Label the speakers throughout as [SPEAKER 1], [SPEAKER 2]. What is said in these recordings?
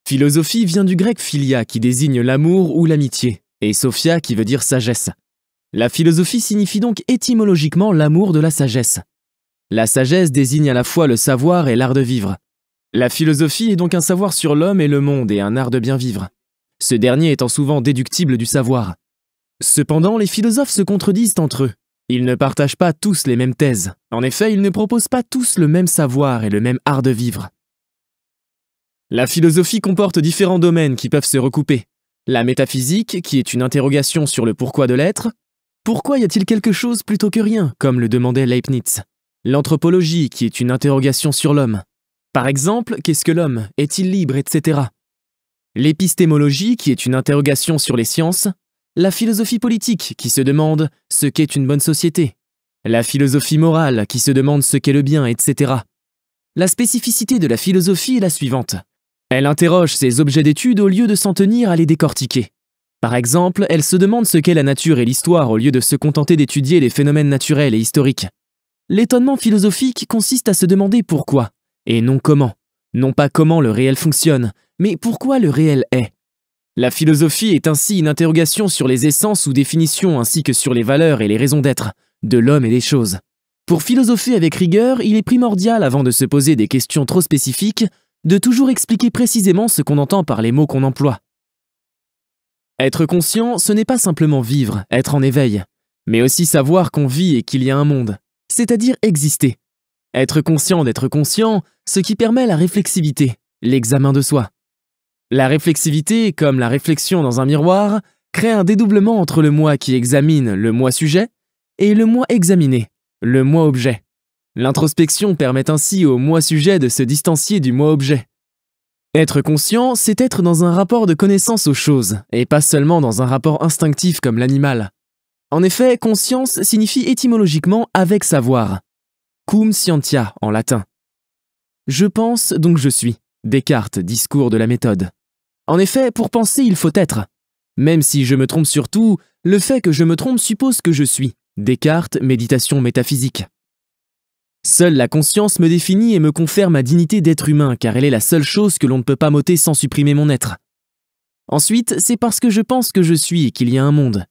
[SPEAKER 1] Philosophie vient du grec philia qui désigne l'amour ou l'amitié, et sophia qui veut dire sagesse. La philosophie signifie donc étymologiquement l'amour de la sagesse. La sagesse désigne à la fois le savoir et l'art de vivre. La philosophie est donc un savoir sur l'homme et le monde et un art de bien vivre. Ce dernier étant souvent déductible du savoir. Cependant, les philosophes se contredisent entre eux. Ils ne partagent pas tous les mêmes thèses. En effet, ils ne proposent pas tous le même savoir et le même art de vivre. La philosophie comporte différents domaines qui peuvent se recouper. La métaphysique, qui est une interrogation sur le pourquoi de l'être. Pourquoi y a-t-il quelque chose plutôt que rien, comme le demandait Leibniz? L'anthropologie, qui est une interrogation sur l'homme. Par exemple, qu'est-ce que l'homme? Est-il libre, etc. L'épistémologie, qui est une interrogation sur les sciences. La philosophie politique, qui se demande ce qu'est une bonne société. La philosophie morale, qui se demande ce qu'est le bien, etc. La spécificité de la philosophie est la suivante. Elle interroge ses objets d'étude au lieu de s'en tenir à les décortiquer. Par exemple, elle se demande ce qu'est la nature et l'histoire au lieu de se contenter d'étudier les phénomènes naturels et historiques. L'étonnement philosophique consiste à se demander pourquoi, et non comment. Non pas comment le réel fonctionne, mais pourquoi le réel est. La philosophie est ainsi une interrogation sur les essences ou définitions ainsi que sur les valeurs et les raisons d'être de l'homme et des choses. Pour philosopher avec rigueur, il est primordial, avant de se poser des questions trop spécifiques, de toujours expliquer précisément ce qu'on entend par les mots qu'on emploie. Être conscient, ce n'est pas simplement vivre, être en éveil, mais aussi savoir qu'on vit et qu'il y a un monde, c'est-à-dire exister. Être conscient d'être conscient, ce qui permet la réflexivité, l'examen de soi. La réflexivité, comme la réflexion dans un miroir, crée un dédoublement entre le moi qui examine, le moi sujet, et le moi examiné, le moi objet. L'introspection permet ainsi au moi sujet de se distancier du moi objet. Être conscient, c'est être dans un rapport de connaissance aux choses, et pas seulement dans un rapport instinctif comme l'animal. En effet, conscience signifie étymologiquement avec savoir. Cum scientia en latin. Je pense, donc je suis. Descartes, discours de la méthode. En effet, pour penser, il faut être. Même si je me trompe sur tout, le fait que je me trompe suppose que je suis. Descartes, méditation métaphysique. Seule la conscience me définit et me confère ma dignité d'être humain, car elle est la seule chose que l'on ne peut pas m'ôter sans supprimer mon être. Ensuite, c'est parce que je pense que je suis et qu'il y a un monde.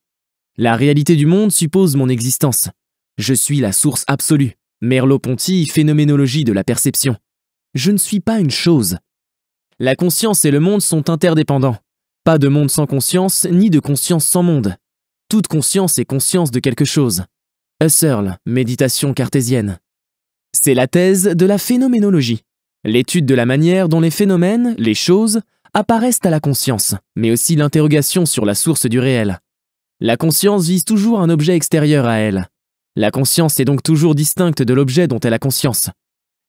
[SPEAKER 1] La réalité du monde suppose mon existence. Je suis la source absolue. Merleau-Ponty, phénoménologie de la perception. Je ne suis pas une chose. La conscience et le monde sont interdépendants. Pas de monde sans conscience, ni de conscience sans monde. Toute conscience est conscience de quelque chose. Husserl, méditation cartésienne. C'est la thèse de la phénoménologie, l'étude de la manière dont les phénomènes, les choses, apparaissent à la conscience, mais aussi l'interrogation sur la source du réel. La conscience vise toujours un objet extérieur à elle. La conscience est donc toujours distincte de l'objet dont elle a conscience.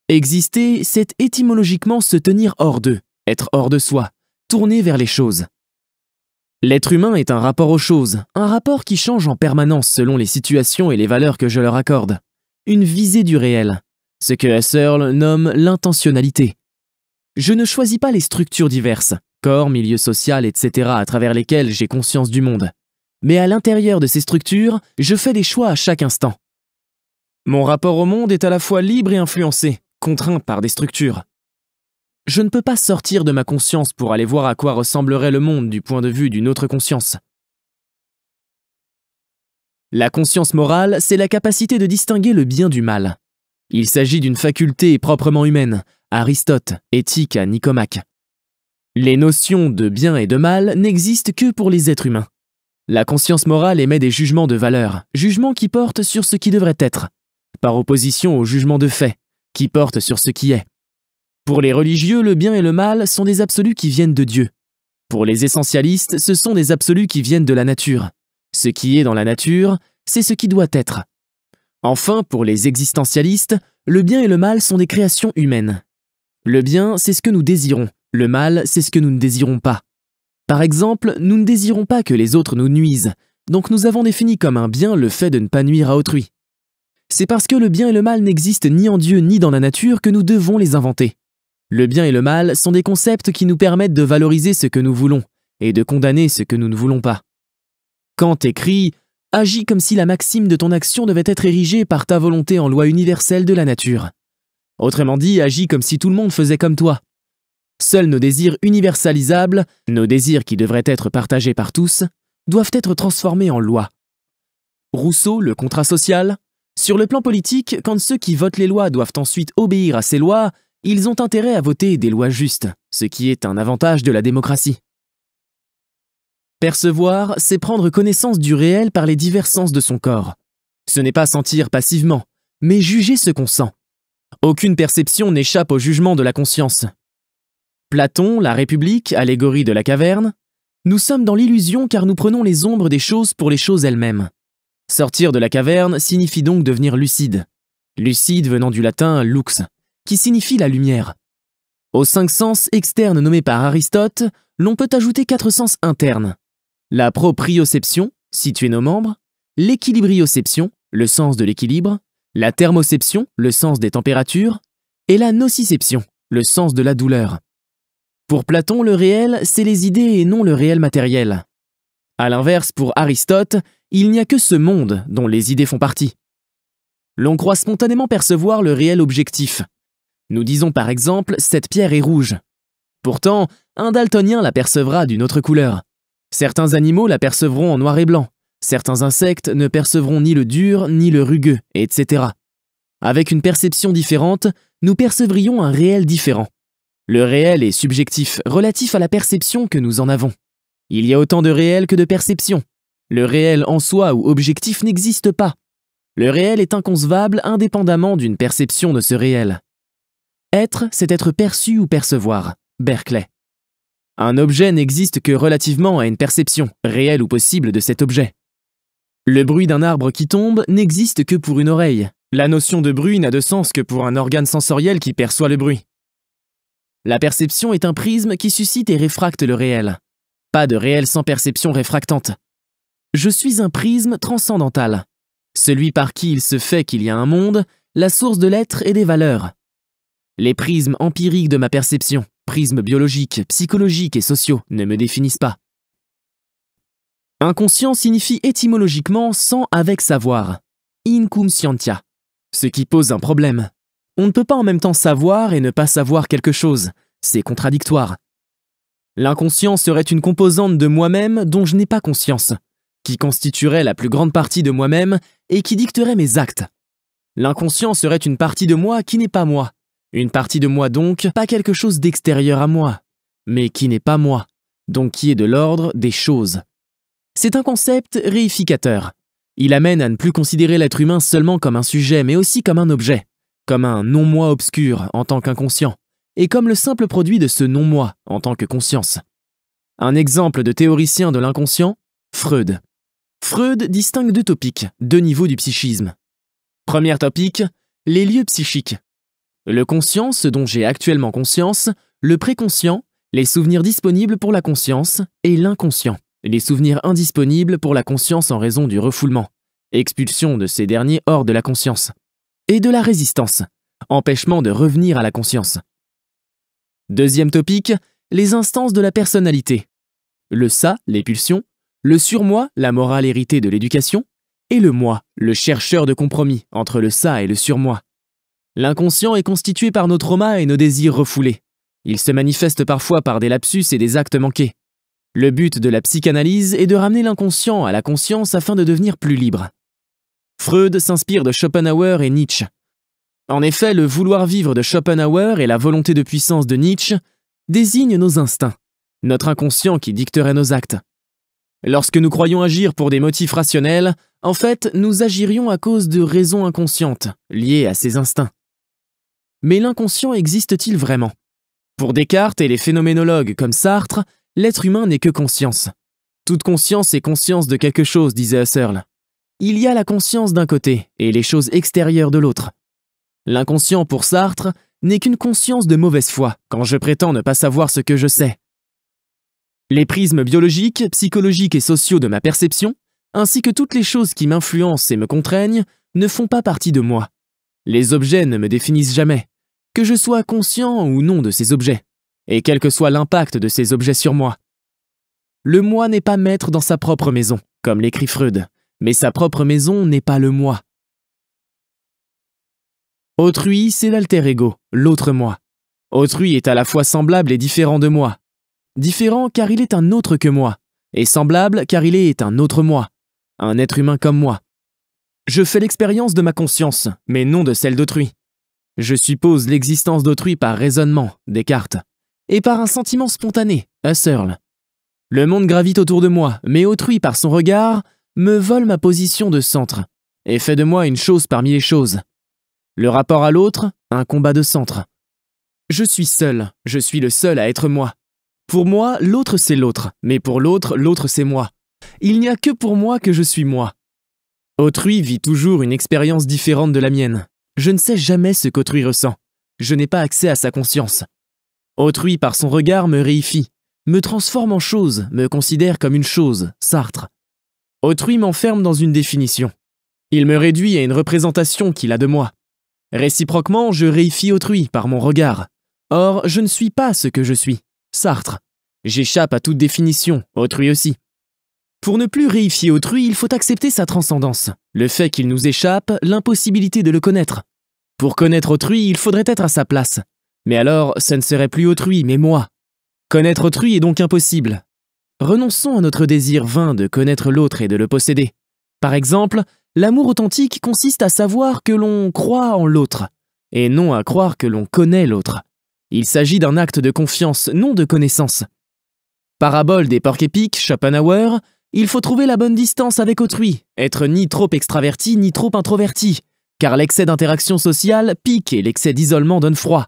[SPEAKER 1] Exister, c'est étymologiquement se tenir hors d'eux, être hors de soi, tourner vers les choses. L'être humain est un rapport aux choses, un rapport qui change en permanence selon les situations et les valeurs que je leur accorde. Une visée du réel, ce que Husserl nomme l'intentionnalité. Je ne choisis pas les structures diverses, corps, milieu social, etc. à travers lesquelles j'ai conscience du monde. Mais à l'intérieur de ces structures, je fais des choix à chaque instant. Mon rapport au monde est à la fois libre et influencé, contraint par des structures. Je ne peux pas sortir de ma conscience pour aller voir à quoi ressemblerait le monde du point de vue d'une autre conscience. La conscience morale, c'est la capacité de distinguer le bien du mal. Il s'agit d'une faculté proprement humaine, Aristote, Éthique à Nicomaque. Les notions de bien et de mal n'existent que pour les êtres humains. La conscience morale émet des jugements de valeur, jugements qui portent sur ce qui devrait être, par opposition aux jugements de fait, qui portent sur ce qui est. Pour les religieux, le bien et le mal sont des absolus qui viennent de Dieu. Pour les essentialistes, ce sont des absolus qui viennent de la nature. Ce qui est dans la nature, c'est ce qui doit être. Enfin, pour les existentialistes, le bien et le mal sont des créations humaines. Le bien, c'est ce que nous désirons. Le mal, c'est ce que nous ne désirons pas. Par exemple, nous ne désirons pas que les autres nous nuisent, donc nous avons défini comme un bien le fait de ne pas nuire à autrui. C'est parce que le bien et le mal n'existent ni en Dieu ni dans la nature que nous devons les inventer. Le bien et le mal sont des concepts qui nous permettent de valoriser ce que nous voulons et de condamner ce que nous ne voulons pas. Kant écrit « Agis comme si la maxime de ton action devait être érigée par ta volonté en loi universelle de la nature. » Autrement dit, agis comme si tout le monde faisait comme toi. Seuls nos désirs universalisables, nos désirs qui devraient être partagés par tous, doivent être transformés en loi. Rousseau, le contrat social. Sur le plan politique, quand ceux qui votent les lois doivent ensuite obéir à ces lois, ils ont intérêt à voter des lois justes, ce qui est un avantage de la démocratie. Percevoir, c'est prendre connaissance du réel par les divers sens de son corps. Ce n'est pas sentir passivement, mais juger ce qu'on sent. Aucune perception n'échappe au jugement de la conscience. Platon, la République, allégorie de la caverne. Nous sommes dans l'illusion car nous prenons les ombres des choses pour les choses elles-mêmes. Sortir de la caverne signifie donc devenir lucide. Lucide venant du latin lux, qui signifie la lumière. Aux 5 sens externes nommés par Aristote, l'on peut ajouter 4 sens internes. La proprioception, situer nos membres, l'équilibrioception, le sens de l'équilibre, la thermoception, le sens des températures, et la nociception, le sens de la douleur. Pour Platon, le réel, c'est les idées et non le réel matériel. À l'inverse, pour Aristote, il n'y a que ce monde dont les idées font partie. L'on croit spontanément percevoir le réel objectif. Nous disons par exemple « cette pierre est rouge ». Pourtant, un daltonien l'apercevra d'une autre couleur. Certains animaux l'apercevront en noir et blanc. Certains insectes ne percevront ni le dur ni le rugueux, etc. Avec une perception différente, nous percevrions un réel différent. Le réel est subjectif, relatif à la perception que nous en avons. Il y a autant de réel que de perception. Le réel en soi ou objectif n'existe pas. Le réel est inconcevable indépendamment d'une perception de ce réel. Être, c'est être perçu ou percevoir. Berkeley. Un objet n'existe que relativement à une perception, réelle ou possible, de cet objet. Le bruit d'un arbre qui tombe n'existe que pour une oreille. La notion de bruit n'a de sens que pour un organe sensoriel qui perçoit le bruit. La perception est un prisme qui suscite et réfracte le réel. Pas de réel sans perception réfractante. Je suis un prisme transcendantal. Celui par qui il se fait qu'il y a un monde, la source de l'être et des valeurs. Les prismes empiriques de ma perception, prismes biologiques, psychologiques et sociaux, ne me définissent pas. Inconscient signifie étymologiquement sans avec savoir. Inconscientia. Ce qui pose un problème. On ne peut pas en même temps savoir et ne pas savoir quelque chose. C'est contradictoire. L'inconscient serait une composante de moi-même dont je n'ai pas conscience, qui constituerait la plus grande partie de moi-même et qui dicterait mes actes. L'inconscient serait une partie de moi qui n'est pas moi. Une partie de moi donc, pas quelque chose d'extérieur à moi, mais qui n'est pas moi, donc qui est de l'ordre des choses. C'est un concept réificateur. Il amène à ne plus considérer l'être humain seulement comme un sujet, mais aussi comme un objet, comme un non-moi obscur en tant qu'inconscient, et comme le simple produit de ce non-moi en tant que conscience. Un exemple de théoricien de l'inconscient, Freud. Freud distingue 2 topiques, 2 niveaux du psychisme. Premier topique, les lieux psychiques. Le conscient, ce dont j'ai actuellement conscience, le préconscient, les souvenirs disponibles pour la conscience, et l'inconscient, les souvenirs indisponibles pour la conscience en raison du refoulement, expulsion de ces derniers hors de la conscience, et de la résistance, empêchement de revenir à la conscience. Deuxième topique, les instances de la personnalité. Le ça, les pulsions, le surmoi, la morale héritée de l'éducation, et le moi, le chercheur de compromis entre le ça et le surmoi. L'inconscient est constitué par nos traumas et nos désirs refoulés. Il se manifeste parfois par des lapsus et des actes manqués. Le but de la psychanalyse est de ramener l'inconscient à la conscience afin de devenir plus libre. Freud s'inspire de Schopenhauer et Nietzsche. En effet, le vouloir vivre de Schopenhauer et la volonté de puissance de Nietzsche désignent nos instincts, notre inconscient qui dicterait nos actes. Lorsque nous croyons agir pour des motifs rationnels, en fait, nous agirions à cause de raisons inconscientes, liées à ces instincts. Mais l'inconscient existe-t-il vraiment? Pour Descartes et les phénoménologues comme Sartre, l'être humain n'est que conscience. Toute conscience est conscience de quelque chose, disait Husserl. Il y a la conscience d'un côté et les choses extérieures de l'autre. L'inconscient pour Sartre n'est qu'une conscience de mauvaise foi quand je prétends ne pas savoir ce que je sais. Les prismes biologiques, psychologiques et sociaux de ma perception, ainsi que toutes les choses qui m'influencent et me contraignent, ne font pas partie de moi. Les objets ne me définissent jamais, que je sois conscient ou non de ces objets, et quel que soit l'impact de ces objets sur moi. Le moi n'est pas maître dans sa propre maison, comme l'écrit Freud, mais sa propre maison n'est pas le moi. Autrui, c'est l'alter ego, l'autre moi. Autrui est à la fois semblable et différent de moi. Différent car il est un autre que moi, et semblable car il est un autre moi, un être humain comme moi. Je fais l'expérience de ma conscience, mais non de celle d'autrui. Je suppose l'existence d'autrui par raisonnement, Descartes, et par un sentiment spontané, Husserl. Le monde gravite autour de moi, mais autrui, par son regard, me vole ma position de centre, et fait de moi une chose parmi les choses. Le rapport à l'autre, un combat de centre. Je suis seul, je suis le seul à être moi. Pour moi, l'autre c'est l'autre, mais pour l'autre, l'autre c'est moi. Il n'y a que pour moi que je suis moi. Autrui vit toujours une expérience différente de la mienne. Je ne sais jamais ce qu'autrui ressent. Je n'ai pas accès à sa conscience. Autrui, par son regard, me réifie, me transforme en chose, me considère comme une chose, Sartre. Autrui m'enferme dans une définition. Il me réduit à une représentation qu'il a de moi. Réciproquement, je réifie autrui par mon regard. Or, je ne suis pas ce que je suis, Sartre. J'échappe à toute définition, autrui aussi. Pour ne plus réifier autrui, il faut accepter sa transcendance, le fait qu'il nous échappe, l'impossibilité de le connaître. Pour connaître autrui, il faudrait être à sa place. Mais alors, ce ne serait plus autrui, mais moi. Connaître autrui est donc impossible. Renonçons à notre désir vain de connaître l'autre et de le posséder. Par exemple, l'amour authentique consiste à savoir que l'on croit en l'autre, et non à croire que l'on connaît l'autre. Il s'agit d'un acte de confiance, non de connaissance. Parabole des porcs-épics, Schopenhauer, il faut trouver la bonne distance avec autrui, être ni trop extraverti ni trop introverti, car l'excès d'interaction sociale pique et l'excès d'isolement donne froid.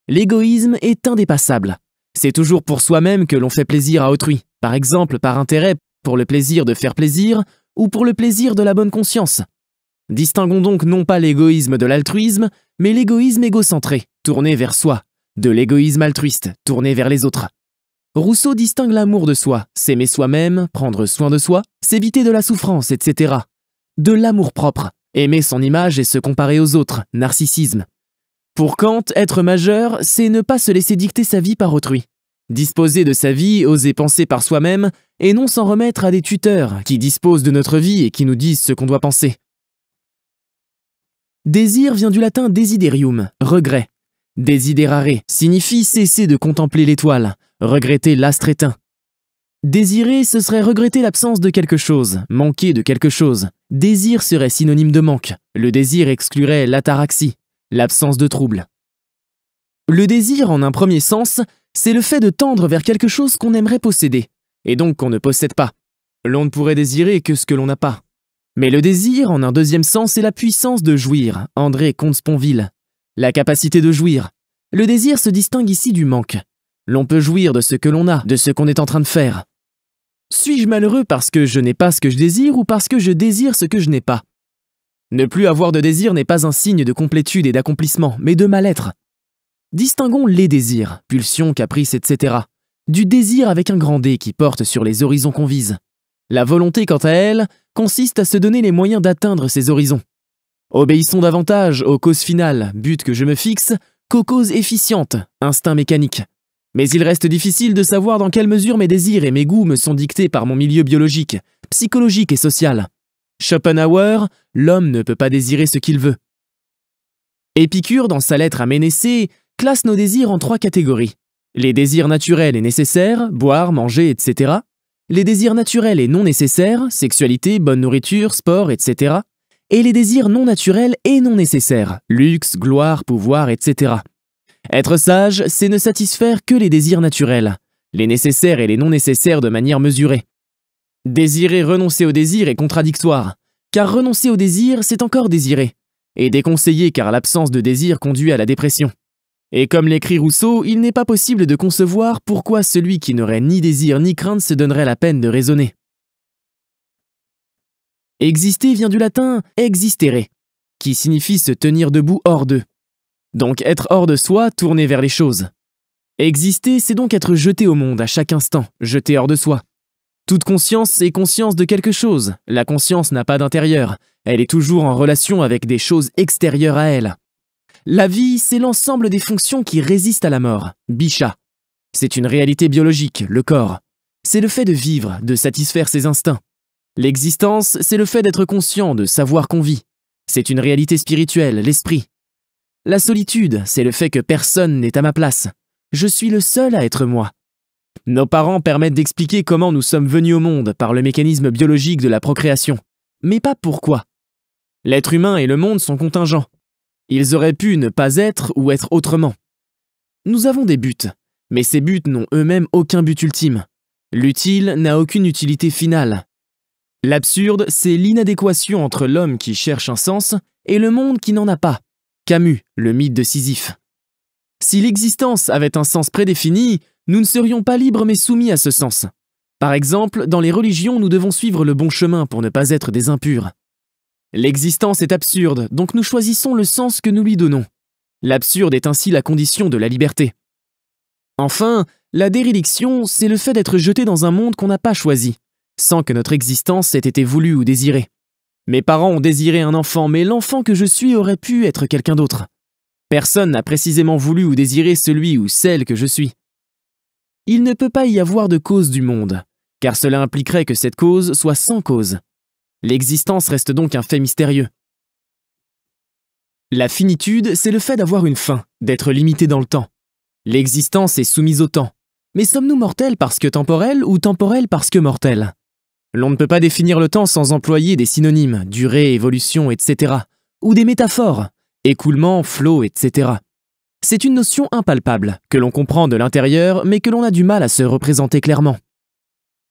[SPEAKER 1] L'égoïsme est indépassable. C'est toujours pour soi-même que l'on fait plaisir à autrui, par exemple par intérêt, pour le plaisir de faire plaisir, ou pour le plaisir de la bonne conscience. Distinguons donc non pas l'égoïsme de l'altruisme, mais l'égoïsme égocentré, tourné vers soi, de l'égoïsme altruiste, tourné vers les autres. Rousseau distingue l'amour de soi, s'aimer soi-même, prendre soin de soi, s'éviter de la souffrance, etc. De l'amour-propre, aimer son image et se comparer aux autres, narcissisme. Pour Kant, être majeur, c'est ne pas se laisser dicter sa vie par autrui. Disposer de sa vie, oser penser par soi-même, et non s'en remettre à des tuteurs qui disposent de notre vie et qui nous disent ce qu'on doit penser. Désir vient du latin desiderium, regret. Desiderare signifie cesser de contempler l'étoile, regretter l'astre éteint. Désirer, ce serait regretter l'absence de quelque chose, manquer de quelque chose. Désir serait synonyme de manque. Le désir exclurait l'ataraxie, l'absence de trouble. Le désir, en un premier sens, c'est le fait de tendre vers quelque chose qu'on aimerait posséder, et donc qu'on ne possède pas. L'on ne pourrait désirer que ce que l'on n'a pas. Mais le désir, en un deuxième sens, c'est la puissance de jouir, André Comte-Sponville. La capacité de jouir. Le désir se distingue ici du manque. L'on peut jouir de ce que l'on a, de ce qu'on est en train de faire. Suis-je malheureux parce que je n'ai pas ce que je désire ou parce que je désire ce que je n'ai pas? Ne plus avoir de désir n'est pas un signe de complétude et d'accomplissement, mais de mal-être. Distinguons les désirs, pulsions, caprices, etc. du désir avec un grand D qui porte sur les horizons qu'on vise. La volonté, quant à elle, consiste à se donner les moyens d'atteindre ces horizons. Obéissons davantage aux causes finales, but que je me fixe, qu'aux causes efficientes, instinct mécanique. Mais il reste difficile de savoir dans quelle mesure mes désirs et mes goûts me sont dictés par mon milieu biologique, psychologique et social. Schopenhauer, l'homme ne peut pas désirer ce qu'il veut. Épicure, dans sa lettre à Ménécée, classe nos désirs en 3 catégories. Les désirs naturels et nécessaires, boire, manger, etc. Les désirs naturels et non nécessaires, sexualité, bonne nourriture, sport, etc. Et les désirs non naturels et non nécessaires, luxe, gloire, pouvoir, etc. Être sage, c'est ne satisfaire que les désirs naturels, les nécessaires et les non nécessaires de manière mesurée. Désirer renoncer au désir est contradictoire, car renoncer au désir, c'est encore désirer, et déconseillé car l'absence de désir conduit à la dépression. Et comme l'écrit Rousseau, il n'est pas possible de concevoir pourquoi celui qui n'aurait ni désir ni crainte se donnerait la peine de raisonner. Exister vient du latin existere, qui signifie se tenir debout hors d'eux. Donc être hors de soi, tourné vers les choses. Exister, c'est donc être jeté au monde à chaque instant, jeté hors de soi. Toute conscience est conscience de quelque chose. La conscience n'a pas d'intérieur. Elle est toujours en relation avec des choses extérieures à elle. La vie, c'est l'ensemble des fonctions qui résistent à la mort. Bichat. C'est une réalité biologique, le corps. C'est le fait de vivre, de satisfaire ses instincts. L'existence, c'est le fait d'être conscient, de savoir qu'on vit. C'est une réalité spirituelle, l'esprit. La solitude, c'est le fait que personne n'est à ma place. Je suis le seul à être moi. Nos parents permettent d'expliquer comment nous sommes venus au monde par le mécanisme biologique de la procréation, mais pas pourquoi. L'être humain et le monde sont contingents. Ils auraient pu ne pas être ou être autrement. Nous avons des buts, mais ces buts n'ont eux-mêmes aucun but ultime. L'utile n'a aucune utilité finale. L'absurde, c'est l'inadéquation entre l'homme qui cherche un sens et le monde qui n'en a pas. Camus, le mythe de Sisyphe. Si l'existence avait un sens prédéfini, nous ne serions pas libres mais soumis à ce sens. Par exemple, dans les religions, nous devons suivre le bon chemin pour ne pas être des impurs. L'existence est absurde, donc nous choisissons le sens que nous lui donnons. L'absurde est ainsi la condition de la liberté. Enfin, la déréliction, c'est le fait d'être jeté dans un monde qu'on n'a pas choisi, sans que notre existence ait été voulue ou désirée. Mes parents ont désiré un enfant, mais l'enfant que je suis aurait pu être quelqu'un d'autre. Personne n'a précisément voulu ou désiré celui ou celle que je suis. Il ne peut pas y avoir de cause du monde, car cela impliquerait que cette cause soit sans cause. L'existence reste donc un fait mystérieux. La finitude, c'est le fait d'avoir une fin, d'être limité dans le temps. L'existence est soumise au temps. Mais sommes-nous mortels parce que temporels ou temporels parce que mortels? L'on ne peut pas définir le temps sans employer des synonymes, durée, évolution, etc. ou des métaphores, écoulement, flot, etc. C'est une notion impalpable, que l'on comprend de l'intérieur, mais que l'on a du mal à se représenter clairement.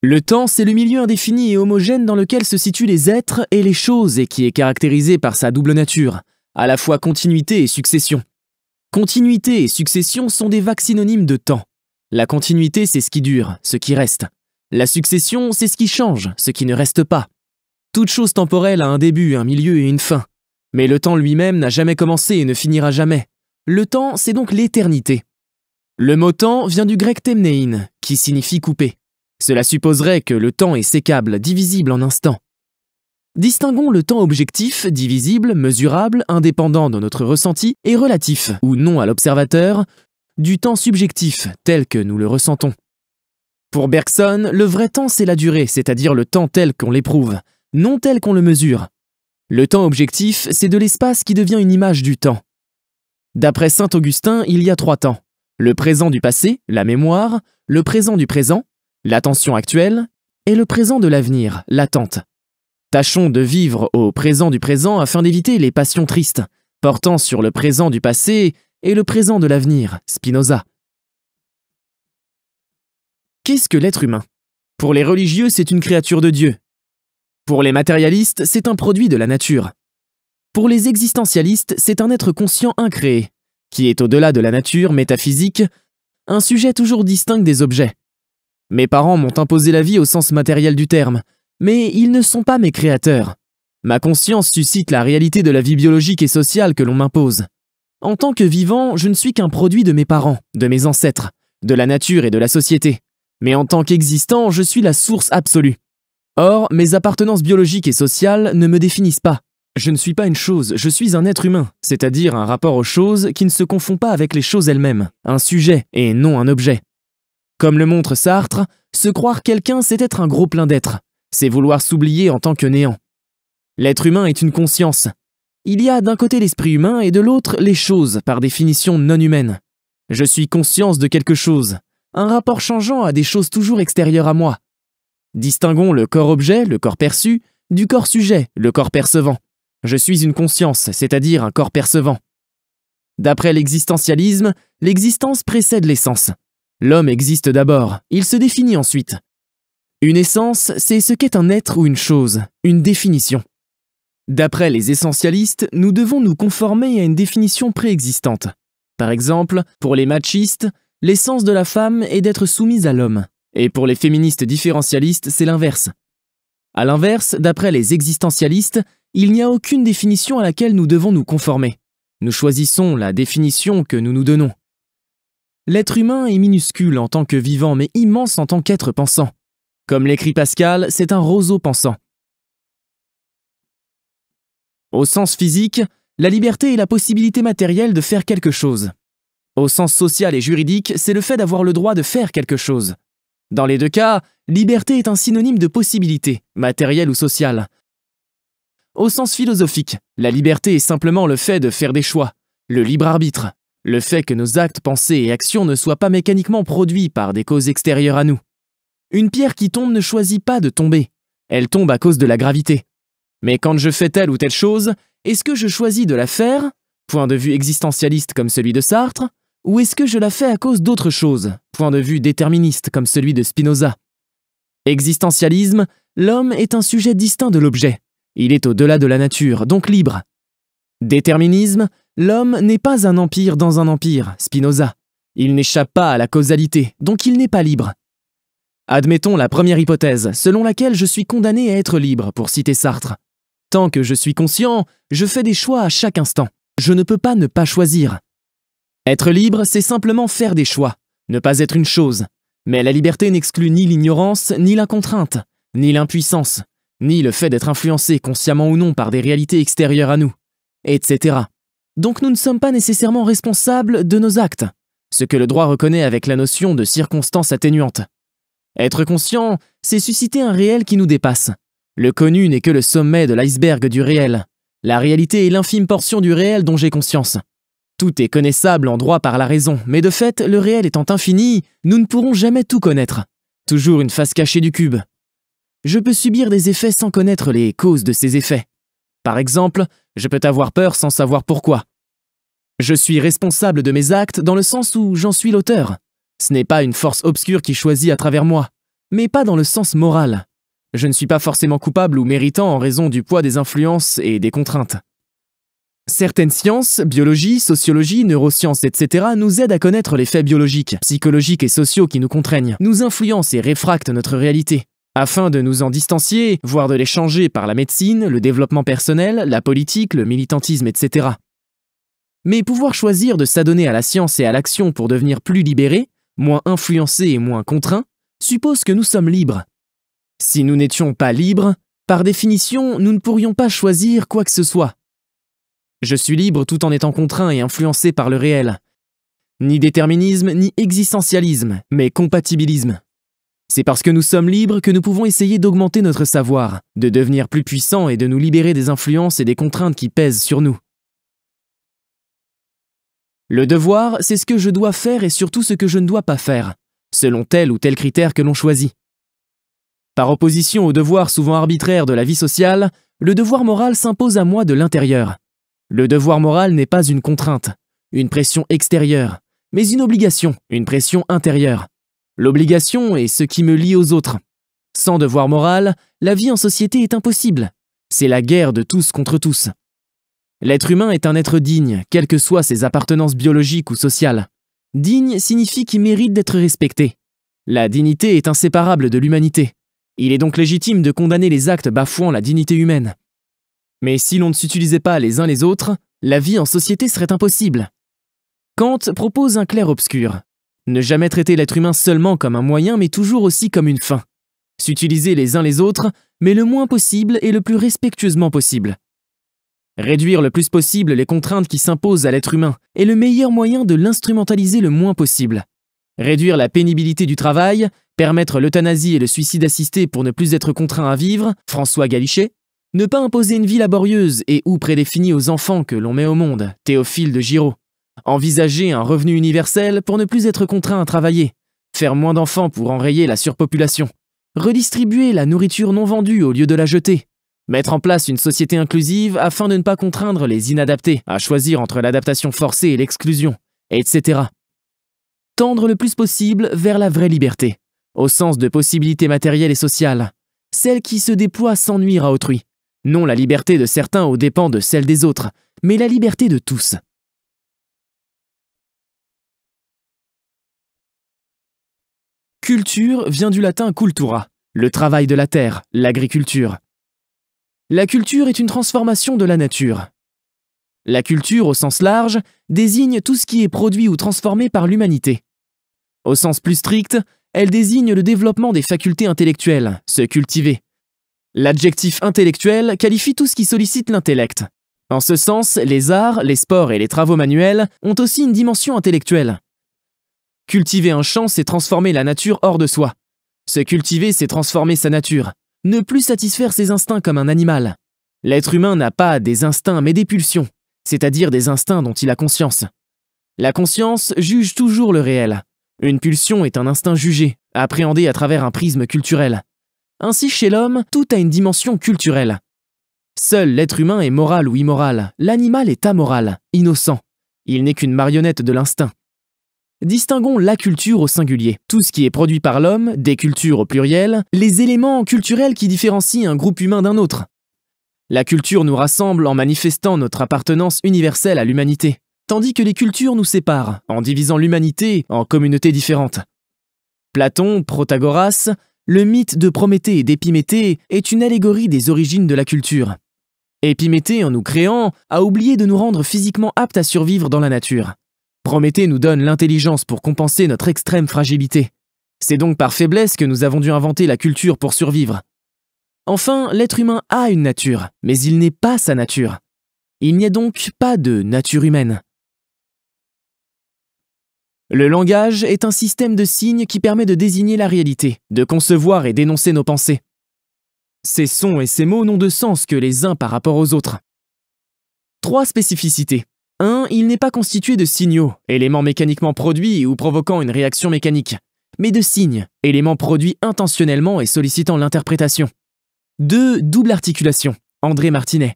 [SPEAKER 1] Le temps, c'est le milieu indéfini et homogène dans lequel se situent les êtres et les choses et qui est caractérisé par sa double nature, à la fois continuité et succession. Continuité et succession sont des vagues synonymes de temps. La continuité, c'est ce qui dure, ce qui reste. La succession, c'est ce qui change, ce qui ne reste pas. Toute chose temporelle a un début, un milieu et une fin. Mais le temps lui-même n'a jamais commencé et ne finira jamais. Le temps, c'est donc l'éternité. Le mot temps vient du grec temnein, qui signifie couper. Cela supposerait que le temps est sécable, divisible en instants. Distinguons le temps objectif, divisible, mesurable, indépendant de notre ressenti et relatif, ou non à l'observateur, du temps subjectif, tel que nous le ressentons. Pour Bergson, le vrai temps c'est la durée, c'est-à-dire le temps tel qu'on l'éprouve, non tel qu'on le mesure. Le temps objectif, c'est de l'espace qui devient une image du temps. D'après saint Augustin, il y a 3 temps. Le présent du passé, la mémoire, le présent du présent, l'attention actuelle, et le présent de l'avenir, l'attente. Tâchons de vivre au présent du présent afin d'éviter les passions tristes, portant sur le présent du passé et le présent de l'avenir, Spinoza. Qu'est-ce que l'être humain? Pour les religieux, c'est une créature de Dieu. Pour les matérialistes, c'est un produit de la nature. Pour les existentialistes, c'est un être conscient incréé, qui est au-delà de la nature métaphysique, un sujet toujours distinct des objets. Mes parents m'ont imposé la vie au sens matériel du terme, mais ils ne sont pas mes créateurs. Ma conscience suscite la réalité de la vie biologique et sociale que l'on m'impose. En tant que vivant, je ne suis qu'un produit de mes parents, de mes ancêtres, de la nature et de la société. Mais en tant qu'existant, je suis la source absolue. Or, mes appartenances biologiques et sociales ne me définissent pas. Je ne suis pas une chose, je suis un être humain, c'est-à-dire un rapport aux choses qui ne se confond pas avec les choses elles-mêmes, un sujet et non un objet. Comme le montre Sartre, se croire quelqu'un, c'est être un gros plein d'être, c'est vouloir s'oublier en tant que néant. L'être humain est une conscience. Il y a d'un côté l'esprit humain et de l'autre les choses, par définition non humaines. Je suis conscience de quelque chose, un rapport changeant à des choses toujours extérieures à moi. Distinguons le corps-objet, le corps perçu, du corps-sujet, le corps percevant. Je suis une conscience, c'est-à-dire un corps percevant. D'après l'existentialisme, l'existence précède l'essence. L'homme existe d'abord, il se définit ensuite. Une essence, c'est ce qu'est un être ou une chose, une définition. D'après les essentialistes, nous devons nous conformer à une définition préexistante. Par exemple, pour les machistes, l'essence de la femme est d'être soumise à l'homme. Et pour les féministes différentialistes, c'est l'inverse. À l'inverse, d'après les existentialistes, il n'y a aucune définition à laquelle nous devons nous conformer. Nous choisissons la définition que nous nous donnons. L'être humain est minuscule en tant que vivant, mais immense en tant qu'être pensant. Comme l'écrit Pascal, c'est un roseau pensant. Au sens physique, la liberté est la possibilité matérielle de faire quelque chose. Au sens social et juridique, c'est le fait d'avoir le droit de faire quelque chose. Dans les deux cas, liberté est un synonyme de possibilité, matérielle ou sociale. Au sens philosophique, la liberté est simplement le fait de faire des choix, le libre arbitre, le fait que nos actes, pensées et actions ne soient pas mécaniquement produits par des causes extérieures à nous. Une pierre qui tombe ne choisit pas de tomber, elle tombe à cause de la gravité. Mais quand je fais telle ou telle chose, est-ce que je choisis de la faire, point de vue existentialiste comme celui de Sartre, ou est-ce que je la fais à cause d'autre chose, point de vue déterministe comme celui de Spinoza? Existentialisme, l'homme est un sujet distinct de l'objet. Il est au-delà de la nature, donc libre. Déterminisme, l'homme n'est pas un empire dans un empire, Spinoza. Il n'échappe pas à la causalité, donc il n'est pas libre. Admettons la première hypothèse, selon laquelle je suis condamné à être libre, pour citer Sartre. Tant que je suis conscient, je fais des choix à chaque instant. Je ne peux pas ne pas choisir. Être libre, c'est simplement faire des choix, ne pas être une chose. Mais la liberté n'exclut ni l'ignorance, ni la contrainte, ni l'impuissance, ni le fait d'être influencé consciemment ou non par des réalités extérieures à nous, etc. Donc nous ne sommes pas nécessairement responsables de nos actes, ce que le droit reconnaît avec la notion de circonstance atténuante. Être conscient, c'est susciter un réel qui nous dépasse. Le connu n'est que le sommet de l'iceberg du réel. La réalité est l'infime portion du réel dont j'ai conscience. Tout est connaissable en droit par la raison, mais de fait, le réel étant infini, nous ne pourrons jamais tout connaître. Toujours une face cachée du cube. Je peux subir des effets sans connaître les causes de ces effets. Par exemple, je peux avoir peur sans savoir pourquoi. Je suis responsable de mes actes dans le sens où j'en suis l'auteur. Ce n'est pas une force obscure qui choisit à travers moi, mais pas dans le sens moral. Je ne suis pas forcément coupable ou méritant en raison du poids des influences et des contraintes. Certaines sciences, biologie, sociologie, neurosciences, etc. nous aident à connaître les faits biologiques, psychologiques et sociaux qui nous contraignent, nous influencent et réfractent notre réalité, afin de nous en distancier, voire de les changer par la médecine, le développement personnel, la politique, le militantisme, etc. Mais pouvoir choisir de s'adonner à la science et à l'action pour devenir plus libéré, moins influencé et moins contraint, suppose que nous sommes libres. Si nous n'étions pas libres, par définition, nous ne pourrions pas choisir quoi que ce soit. Je suis libre tout en étant contraint et influencé par le réel. Ni déterminisme, ni existentialisme, mais compatibilisme. C'est parce que nous sommes libres que nous pouvons essayer d'augmenter notre savoir, de devenir plus puissants et de nous libérer des influences et des contraintes qui pèsent sur nous. Le devoir, c'est ce que je dois faire et surtout ce que je ne dois pas faire, selon tel ou tel critère que l'on choisit. Par opposition au devoir souvent arbitraire de la vie sociale, le devoir moral s'impose à moi de l'intérieur. Le devoir moral n'est pas une contrainte, une pression extérieure, mais une obligation, une pression intérieure. L'obligation est ce qui me lie aux autres. Sans devoir moral, la vie en société est impossible. C'est la guerre de tous contre tous. L'être humain est un être digne, quelles que soient ses appartenances biologiques ou sociales. Digne signifie qu'il mérite d'être respecté. La dignité est inséparable de l'humanité. Il est donc légitime de condamner les actes bafouant la dignité humaine. Mais si l'on ne s'utilisait pas les uns les autres, la vie en société serait impossible. Kant propose un clair-obscur. Ne jamais traiter l'être humain seulement comme un moyen, mais toujours aussi comme une fin. S'utiliser les uns les autres, mais le moins possible et le plus respectueusement possible. Réduire le plus possible les contraintes qui s'imposent à l'être humain est le meilleur moyen de l'instrumentaliser le moins possible. Réduire la pénibilité du travail, permettre l'euthanasie et le suicide assisté pour ne plus être contraint à vivre, François Galichet. Ne pas imposer une vie laborieuse et ou prédéfinie aux enfants que l'on met au monde, Théophile de Giraud. Envisager un revenu universel pour ne plus être contraint à travailler. Faire moins d'enfants pour enrayer la surpopulation. Redistribuer la nourriture non vendue au lieu de la jeter. Mettre en place une société inclusive afin de ne pas contraindre les inadaptés à choisir entre l'adaptation forcée et l'exclusion, etc. Tendre le plus possible vers la vraie liberté, au sens de possibilités matérielles et sociales, celle qui se déploie sans nuire à autrui. Non la liberté de certains aux dépens de celle des autres, mais la liberté de tous. Culture vient du latin cultura, le travail de la terre, l'agriculture. La culture est une transformation de la nature. La culture, au sens large, désigne tout ce qui est produit ou transformé par l'humanité. Au sens plus strict, elle désigne le développement des facultés intellectuelles, se cultiver. L'adjectif intellectuel qualifie tout ce qui sollicite l'intellect. En ce sens, les arts, les sports et les travaux manuels ont aussi une dimension intellectuelle. Cultiver un champ, c'est transformer la nature hors de soi. Se cultiver, c'est transformer sa nature. Ne plus satisfaire ses instincts comme un animal. L'être humain n'a pas des instincts mais des pulsions. c'est-à-dire des instincts dont il a conscience. La conscience juge toujours le réel. Une pulsion est un instinct jugé, appréhendé à travers un prisme culturel. Ainsi, chez l'homme, tout a une dimension culturelle. Seul l'être humain est moral ou immoral, l'animal est amoral, innocent. Il n'est qu'une marionnette de l'instinct. Distinguons la culture au singulier, tout ce qui est produit par l'homme, des cultures au pluriel, les éléments culturels qui différencient un groupe humain d'un autre. La culture nous rassemble en manifestant notre appartenance universelle à l'humanité, tandis que les cultures nous séparent, en divisant l'humanité en communautés différentes. Platon, Protagoras, le mythe de Prométhée et d'Épiméthée est une allégorie des origines de la culture. Épiméthée, en nous créant, a oublié de nous rendre physiquement aptes à survivre dans la nature. Prométhée nous donne l'intelligence pour compenser notre extrême fragilité. C'est donc par faiblesse que nous avons dû inventer la culture pour survivre. Enfin, l'être humain a une nature, mais il n'est pas sa nature. Il n'y a donc pas de nature humaine. Le langage est un système de signes qui permet de désigner la réalité, de concevoir et d'énoncer nos pensées. Ces sons et ces mots n'ont de sens que les uns par rapport aux autres. 3 spécificités. 1. Il n'est pas constitué de signaux, éléments mécaniquement produits ou provoquant une réaction mécanique, mais de signes, éléments produits intentionnellement et sollicitant l'interprétation. 2. Double articulation, André Martinet.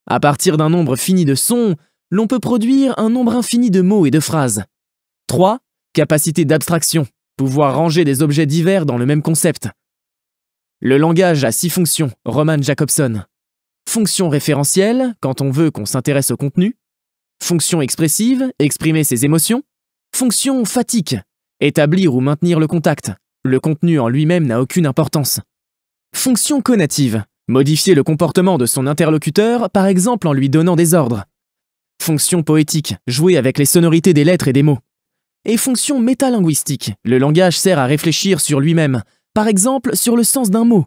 [SPEAKER 1] À partir d'un nombre fini de sons, l'on peut produire un nombre infini de mots et de phrases. 3. Capacité d'abstraction, pouvoir ranger des objets divers dans le même concept. Le langage a 6 fonctions, Roman Jacobson. Fonction référentielle, quand on veut qu'on s'intéresse au contenu. Fonction expressive, exprimer ses émotions. Fonction fatigue, établir ou maintenir le contact. Le contenu en lui-même n'a aucune importance. Fonction conative, modifier le comportement de son interlocuteur, par exemple en lui donnant des ordres. Fonction poétique, jouer avec les sonorités des lettres et des mots. Et fonction métalinguistique, le langage sert à réfléchir sur lui-même, par exemple sur le sens d'un mot.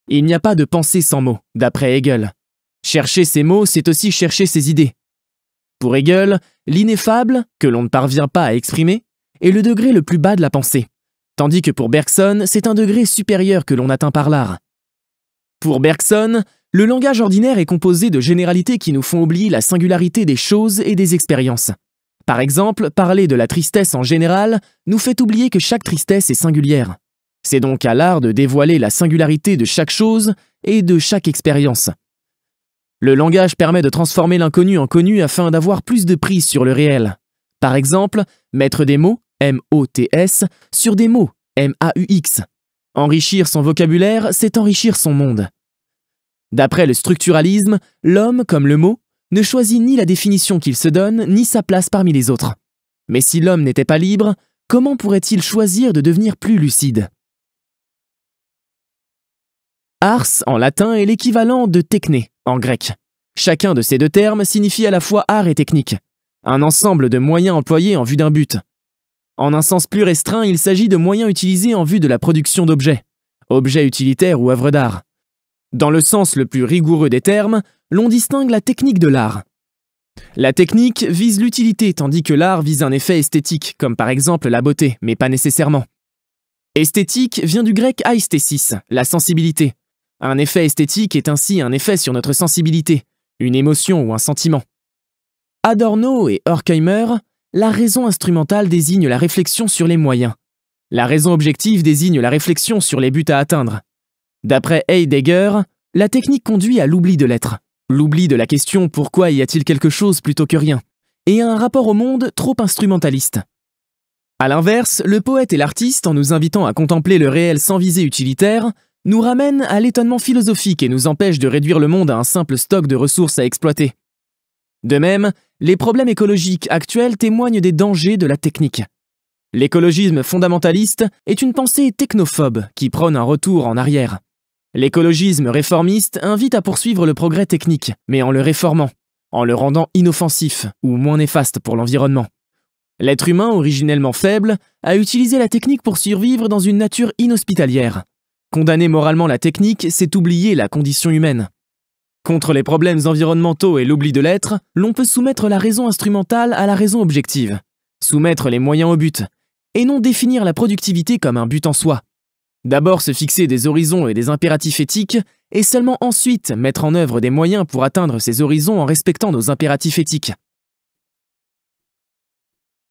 [SPEAKER 1] Il n'y a pas de pensée sans mots, d'après Hegel. Chercher ses mots, c'est aussi chercher ses idées. Pour Hegel, l'ineffable, que l'on ne parvient pas à exprimer, est le degré le plus bas de la pensée, tandis que pour Bergson, c'est un degré supérieur que l'on atteint par l'art. Pour Bergson, le langage ordinaire est composé de généralités qui nous font oublier la singularité des choses et des expériences. Par exemple, parler de la tristesse en général nous fait oublier que chaque tristesse est singulière. C'est donc à l'art de dévoiler la singularité de chaque chose et de chaque expérience. Le langage permet de transformer l'inconnu en connu afin d'avoir plus de prise sur le réel. Par exemple, mettre des mots, M-O-T-S, sur des mots, M-A-U-X. Enrichir son vocabulaire, c'est enrichir son monde. D'après le structuralisme, l'homme, comme le mot, ne choisit ni la définition qu'il se donne, ni sa place parmi les autres. Mais si l'homme n'était pas libre, comment pourrait-il choisir de devenir plus lucide ? Ars, en latin, est l'équivalent de techné, en grec. Chacun de ces 2 termes signifie à la fois art et technique, un ensemble de moyens employés en vue d'un but. En un sens plus restreint, il s'agit de moyens utilisés en vue de la production d'objets, objets utilitaires ou œuvres d'art. Dans le sens le plus rigoureux des termes, l'on distingue la technique de l'art. La technique vise l'utilité, tandis que l'art vise un effet esthétique, comme par exemple la beauté, mais pas nécessairement. Esthétique vient du grec aesthesis, la sensibilité. Un effet esthétique est ainsi un effet sur notre sensibilité, une émotion ou un sentiment. Adorno et Horkheimer, la raison instrumentale désigne la réflexion sur les moyens. La raison objective désigne la réflexion sur les buts à atteindre. D'après Heidegger, la technique conduit à l'oubli de l'être, l'oubli de la question pourquoi y a-t-il quelque chose plutôt que rien, et à un rapport au monde trop instrumentaliste. A l'inverse, le poète et l'artiste, en nous invitant à contempler le réel sans visée utilitaire, nous ramènent à l'étonnement philosophique et nous empêchent de réduire le monde à un simple stock de ressources à exploiter. De même, les problèmes écologiques actuels témoignent des dangers de la technique. L'écologisme fondamentaliste est une pensée technophobe qui prône un retour en arrière. L'écologisme réformiste invite à poursuivre le progrès technique, mais en le réformant, en le rendant inoffensif ou moins néfaste pour l'environnement. L'être humain, originellement faible, a utilisé la technique pour survivre dans une nature inhospitalière. Condamner moralement la technique, c'est oublier la condition humaine. Contre les problèmes environnementaux et l'oubli de l'être, l'on peut soumettre la raison instrumentale à la raison objective, soumettre les moyens au but, et non définir la productivité comme un but en soi. D'abord se fixer des horizons et des impératifs éthiques, et seulement ensuite mettre en œuvre des moyens pour atteindre ces horizons en respectant nos impératifs éthiques.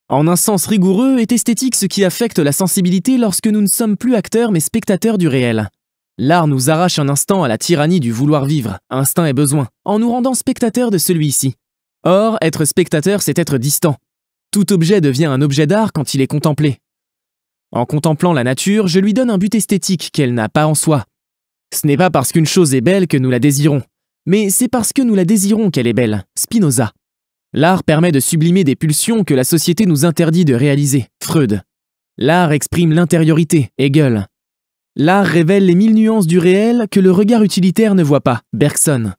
[SPEAKER 1] En un sens rigoureux est esthétique ce qui affecte la sensibilité lorsque nous ne sommes plus acteurs mais spectateurs du réel. L'art nous arrache un instant à la tyrannie du vouloir vivre, instinct et besoin, en nous rendant spectateurs de celui-ci. Or, être spectateur, c'est être distant. Tout objet devient un objet d'art quand il est contemplé. En contemplant la nature, je lui donne un but esthétique qu'elle n'a pas en soi. Ce n'est pas parce qu'une chose est belle que nous la désirons, mais c'est parce que nous la désirons qu'elle est belle. Spinoza. L'art permet de sublimer des pulsions que la société nous interdit de réaliser. Freud. L'art exprime l'intériorité. Hegel. L'art révèle les 1000 nuances du réel que le regard utilitaire ne voit pas. Bergson.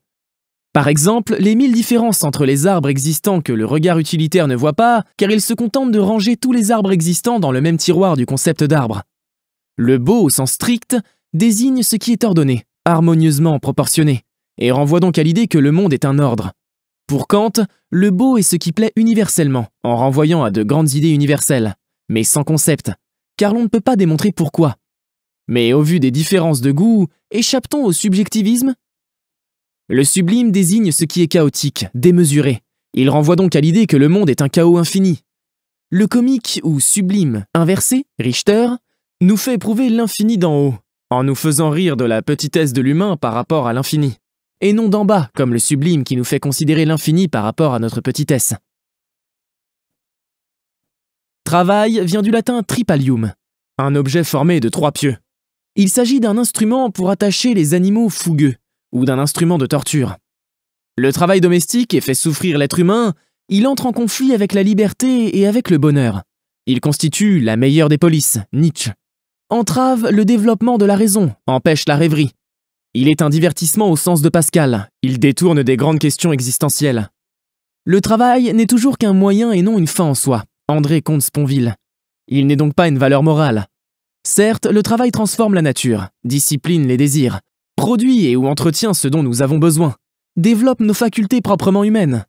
[SPEAKER 1] Par exemple, les 1000 différences entre les arbres existants que le regard utilitaire ne voit pas, car il se contente de ranger tous les arbres existants dans le même tiroir du concept d'arbre. Le beau, au sens strict, désigne ce qui est ordonné, harmonieusement proportionné, et renvoie donc à l'idée que le monde est un ordre. Pour Kant, le beau est ce qui plaît universellement, en renvoyant à de grandes idées universelles, mais sans concept, car l'on ne peut pas démontrer pourquoi. Mais au vu des différences de goût, échappe-t-on au subjectivisme ? Le sublime désigne ce qui est chaotique, démesuré. Il renvoie donc à l'idée que le monde est un chaos infini. Le comique ou sublime inversé, Richter, nous fait éprouver l'infini d'en haut, en nous faisant rire de la petitesse de l'humain par rapport à l'infini, et non d'en bas, comme le sublime qui nous fait considérer l'infini par rapport à notre petitesse. Travail vient du latin tripalium, un objet formé de 3 pieux. Il s'agit d'un instrument pour attacher les animaux fougueux, ou d'un instrument de torture. Le travail domestique fait souffrir l'être humain, il entre en conflit avec la liberté et avec le bonheur. Il constitue la meilleure des polices, Nietzsche. Entrave le développement de la raison, empêche la rêverie. Il est un divertissement au sens de Pascal, il détourne des grandes questions existentielles. Le travail n'est toujours qu'un moyen et non une fin en soi, André Comte-Sponville. Il n'est donc pas une valeur morale. Certes, le travail transforme la nature, discipline les désirs, produit et ou entretient ce dont nous avons besoin, développe nos facultés proprement humaines.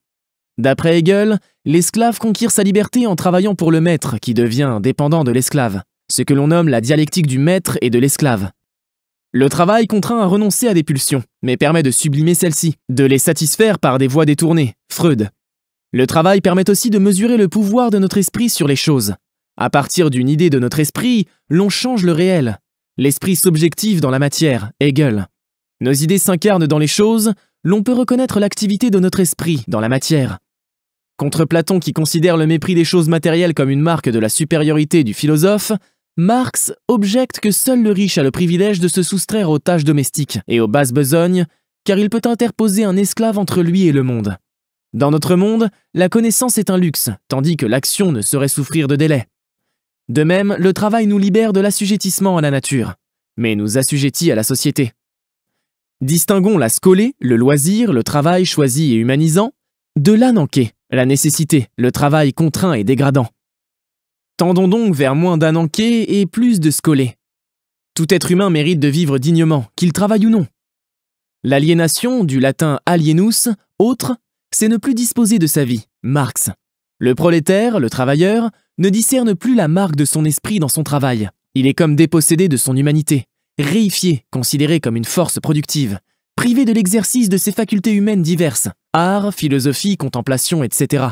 [SPEAKER 1] D'après Hegel, l'esclave conquiert sa liberté en travaillant pour le maître qui devient dépendant de l'esclave, ce que l'on nomme la dialectique du maître et de l'esclave. Le travail contraint à renoncer à des pulsions, mais permet de sublimer celles-ci, de les satisfaire par des voies détournées, Freud. Le travail permet aussi de mesurer le pouvoir de notre esprit sur les choses. À partir d'une idée de notre esprit, l'on change le réel. L'esprit s'objective dans la matière, Hegel. Nos idées s'incarnent dans les choses, l'on peut reconnaître l'activité de notre esprit dans la matière. Contre Platon qui considère le mépris des choses matérielles comme une marque de la supériorité du philosophe, Marx objecte que seul le riche a le privilège de se soustraire aux tâches domestiques et aux basses besognes, car il peut interposer un esclave entre lui et le monde. Dans notre monde, la connaissance est un luxe, tandis que l'action ne saurait souffrir de délai. De même, le travail nous libère de l'assujettissement à la nature, mais nous assujettit à la société. Distinguons la scolée, le loisir, le travail choisi et humanisant, de l'ananké, la nécessité, le travail contraint et dégradant. Tendons donc vers moins d'ananké et plus de scolée. Tout être humain mérite de vivre dignement, qu'il travaille ou non. L'aliénation, du latin alienus, autre, c'est ne plus disposer de sa vie, Marx. Le prolétaire, le travailleur, ne discerne plus la marque de son esprit dans son travail. Il est comme dépossédé de son humanité, réifié, considéré comme une force productive, privé de l'exercice de ses facultés humaines diverses, art, philosophie, contemplation, etc.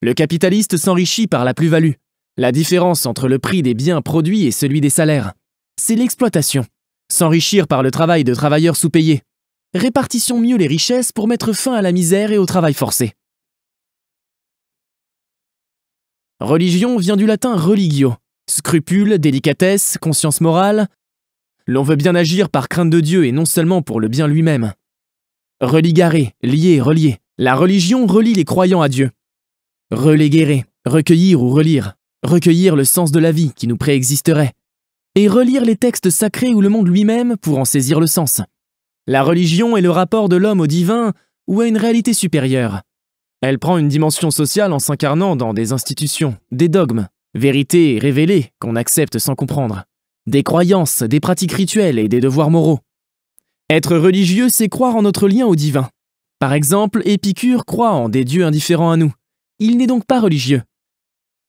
[SPEAKER 1] Le capitaliste s'enrichit par la plus-value. La différence entre le prix des biens produits et celui des salaires, c'est l'exploitation. S'enrichir par le travail de travailleurs sous-payés. Répartissons mieux les richesses pour mettre fin à la misère et au travail forcé. Religion vient du latin religio. Scrupule, délicatesse, conscience morale. L'on veut bien agir par crainte de Dieu et non seulement pour le bien lui-même. Religare, lier, relier. La religion relie les croyants à Dieu. Reléguer, recueillir ou relire. Recueillir le sens de la vie qui nous préexisterait. Et relire les textes sacrés ou le monde lui-même pour en saisir le sens. La religion est le rapport de l'homme au divin ou à une réalité supérieure. Elle prend une dimension sociale en s'incarnant dans des institutions, des dogmes, vérités révélées qu'on accepte sans comprendre, des croyances, des pratiques rituelles et des devoirs moraux. Être religieux, c'est croire en notre lien au divin. Par exemple, Épicure croit en des dieux indifférents à nous. Il n'est donc pas religieux.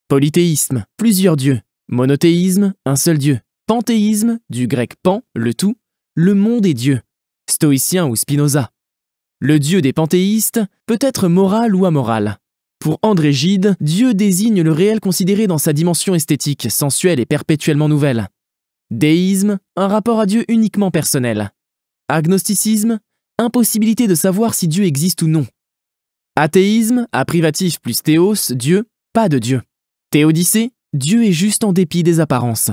[SPEAKER 1] Polythéisme, plusieurs dieux. Monothéisme, un seul dieu. Panthéisme, du grec pan, le tout, le monde est Dieu. stoïcien ou Spinoza. Le Dieu des panthéistes peut être moral ou amoral. Pour André Gide, Dieu désigne le réel considéré dans sa dimension esthétique, sensuelle et perpétuellement nouvelle. Déisme, un rapport à Dieu uniquement personnel. Agnosticisme, impossibilité de savoir si Dieu existe ou non. Athéisme, a privatif plus théos, Dieu, pas de Dieu. Théodicée, Dieu est juste en dépit des apparences.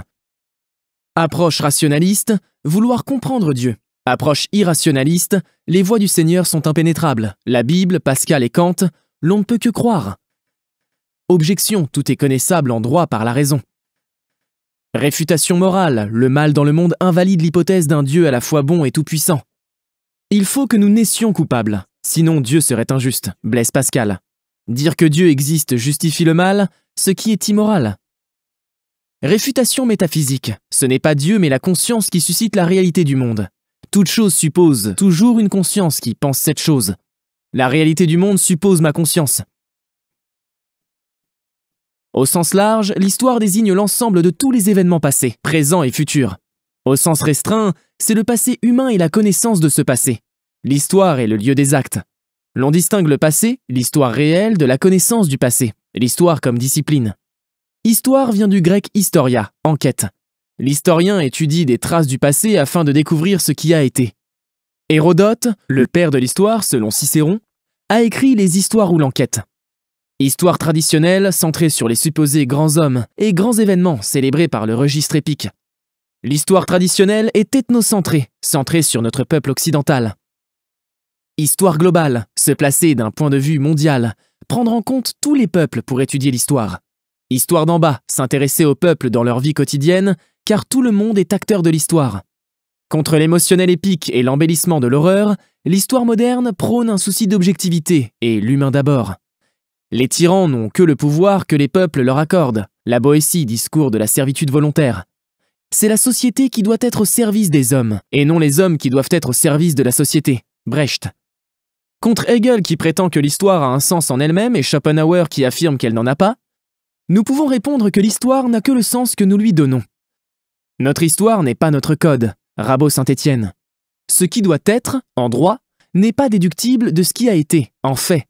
[SPEAKER 1] Approche rationaliste, vouloir comprendre Dieu. Approche irrationaliste, les voies du Seigneur sont impénétrables. La Bible, Pascal et Kant, l'on ne peut que croire. Objection, tout est connaissable en droit par la raison. Réfutation morale, le mal dans le monde invalide l'hypothèse d'un Dieu à la fois bon et tout-puissant. Il faut que nous naissions coupables, sinon Dieu serait injuste. Blaise Pascal. Dire que Dieu existe justifie le mal, ce qui est immoral. Réfutation métaphysique, ce n'est pas Dieu mais la conscience qui suscite la réalité du monde. Toute chose suppose toujours une conscience qui pense cette chose. La réalité du monde suppose ma conscience. Au sens large, l'histoire désigne l'ensemble de tous les événements passés, présents et futurs. Au sens restreint, c'est le passé humain et la connaissance de ce passé. L'histoire est le lieu des actes. L'on distingue le passé, l'histoire réelle, de la connaissance du passé, l'histoire comme discipline. Histoire vient du grec historia, enquête. L'historien étudie des traces du passé afin de découvrir ce qui a été. Hérodote, le père de l'histoire selon Cicéron, a écrit les histoires ou l'enquête. Histoire traditionnelle centrée sur les supposés grands hommes et grands événements célébrés par le registre épique. L'histoire traditionnelle est ethnocentrée, centrée sur notre peuple occidental. Histoire globale, se placer d'un point de vue mondial, prendre en compte tous les peuples pour étudier l'histoire. Histoire d'en bas, s'intéresser aux peuples dans leur vie quotidienne, car tout le monde est acteur de l'histoire. Contre l'émotionnel épique et l'embellissement de l'horreur, l'histoire moderne prône un souci d'objectivité et l'humain d'abord. Les tyrans n'ont que le pouvoir que les peuples leur accordent. La Boétie, discours de la servitude volontaire. C'est la société qui doit être au service des hommes, et non les hommes qui doivent être au service de la société. Brecht. Contre Hegel qui prétend que l'histoire a un sens en elle-même et Schopenhauer qui affirme qu'elle n'en a pas, nous pouvons répondre que l'histoire n'a que le sens que nous lui donnons. Notre histoire n'est pas notre code, Rabot Saint-Étienne. Ce qui doit être, en droit, n'est pas déductible de ce qui a été, en fait.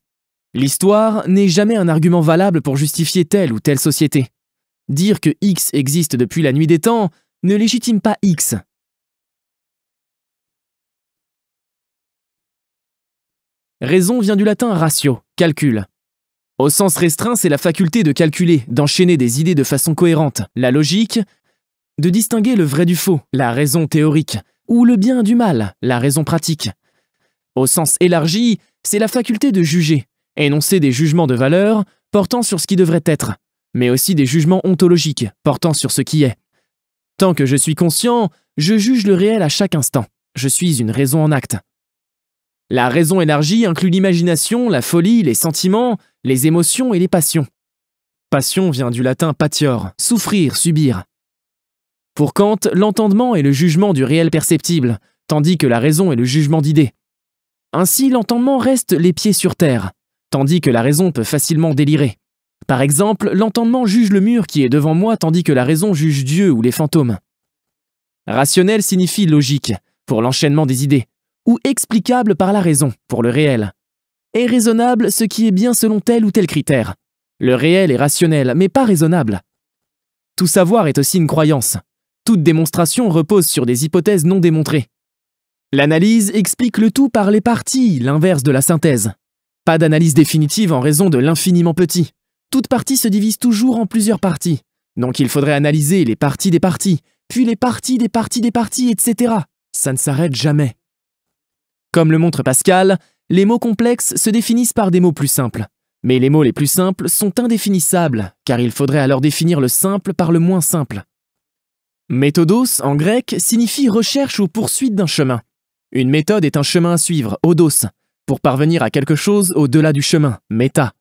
[SPEAKER 1] L'histoire n'est jamais un argument valable pour justifier telle ou telle société. Dire que X existe depuis la nuit des temps ne légitime pas X. Raison vient du latin ratio, calcul. Au sens restreint, c'est la faculté de calculer, d'enchaîner des idées de façon cohérente, la logique, de distinguer le vrai du faux, la raison théorique, ou le bien du mal, la raison pratique. Au sens élargi, c'est la faculté de juger, énoncer des jugements de valeur portant sur ce qui devrait être, mais aussi des jugements ontologiques portant sur ce qui est. Tant que je suis conscient, je juge le réel à chaque instant. Je suis une raison en acte. La raison élargie inclut l'imagination, la folie, les sentiments, les émotions et les passions. Passion vient du latin patior, souffrir, subir. Pour Kant, l'entendement est le jugement du réel perceptible, tandis que la raison est le jugement d'idées. Ainsi, l'entendement reste les pieds sur terre, tandis que la raison peut facilement délirer. Par exemple, l'entendement juge le mur qui est devant moi, tandis que la raison juge Dieu ou les fantômes. Rationnel signifie logique, pour l'enchaînement des idées, ou explicable par la raison, pour le réel. Et raisonnable, ce qui est bien selon tel ou tel critère. Le réel est rationnel, mais pas raisonnable. Tout savoir est aussi une croyance. Toute démonstration repose sur des hypothèses non démontrées. L'analyse explique le tout par les parties, l'inverse de la synthèse. Pas d'analyse définitive en raison de l'infiniment petit. Toute partie se divise toujours en plusieurs parties. Donc il faudrait analyser les parties des parties, puis les parties des parties des parties, etc. Ça ne s'arrête jamais. Comme le montre Pascal, les mots complexes se définissent par des mots plus simples. Mais les mots les plus simples sont indéfinissables, car il faudrait alors définir le simple par le moins simple. Méthodos, en grec, signifie recherche ou poursuite d'un chemin. Une méthode est un chemin à suivre, odos, pour parvenir à quelque chose au-delà du chemin, méta.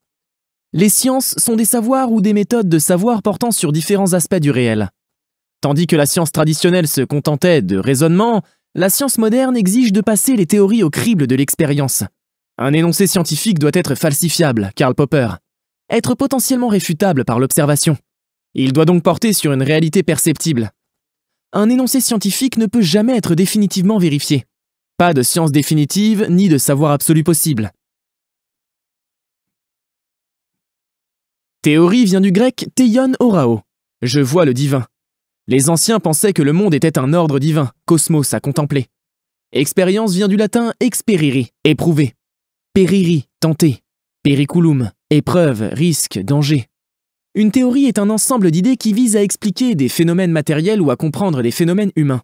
[SPEAKER 1] Les sciences sont des savoirs ou des méthodes de savoir portant sur différents aspects du réel. Tandis que la science traditionnelle se contentait de raisonnement, la science moderne exige de passer les théories au crible de l'expérience. Un énoncé scientifique doit être falsifiable, Karl Popper, être potentiellement réfutable par l'observation. Il doit donc porter sur une réalité perceptible. Un énoncé scientifique ne peut jamais être définitivement vérifié. Pas de science définitive ni de savoir absolu possible. Théorie vient du grec théion orao. Je vois le divin. Les anciens pensaient que le monde était un ordre divin, cosmos à contempler. Expérience vient du latin experiri, éprouver. Periri, tenter. Periculum, épreuve, risque, danger. Une théorie est un ensemble d'idées qui vise à expliquer des phénomènes matériels ou à comprendre des phénomènes humains.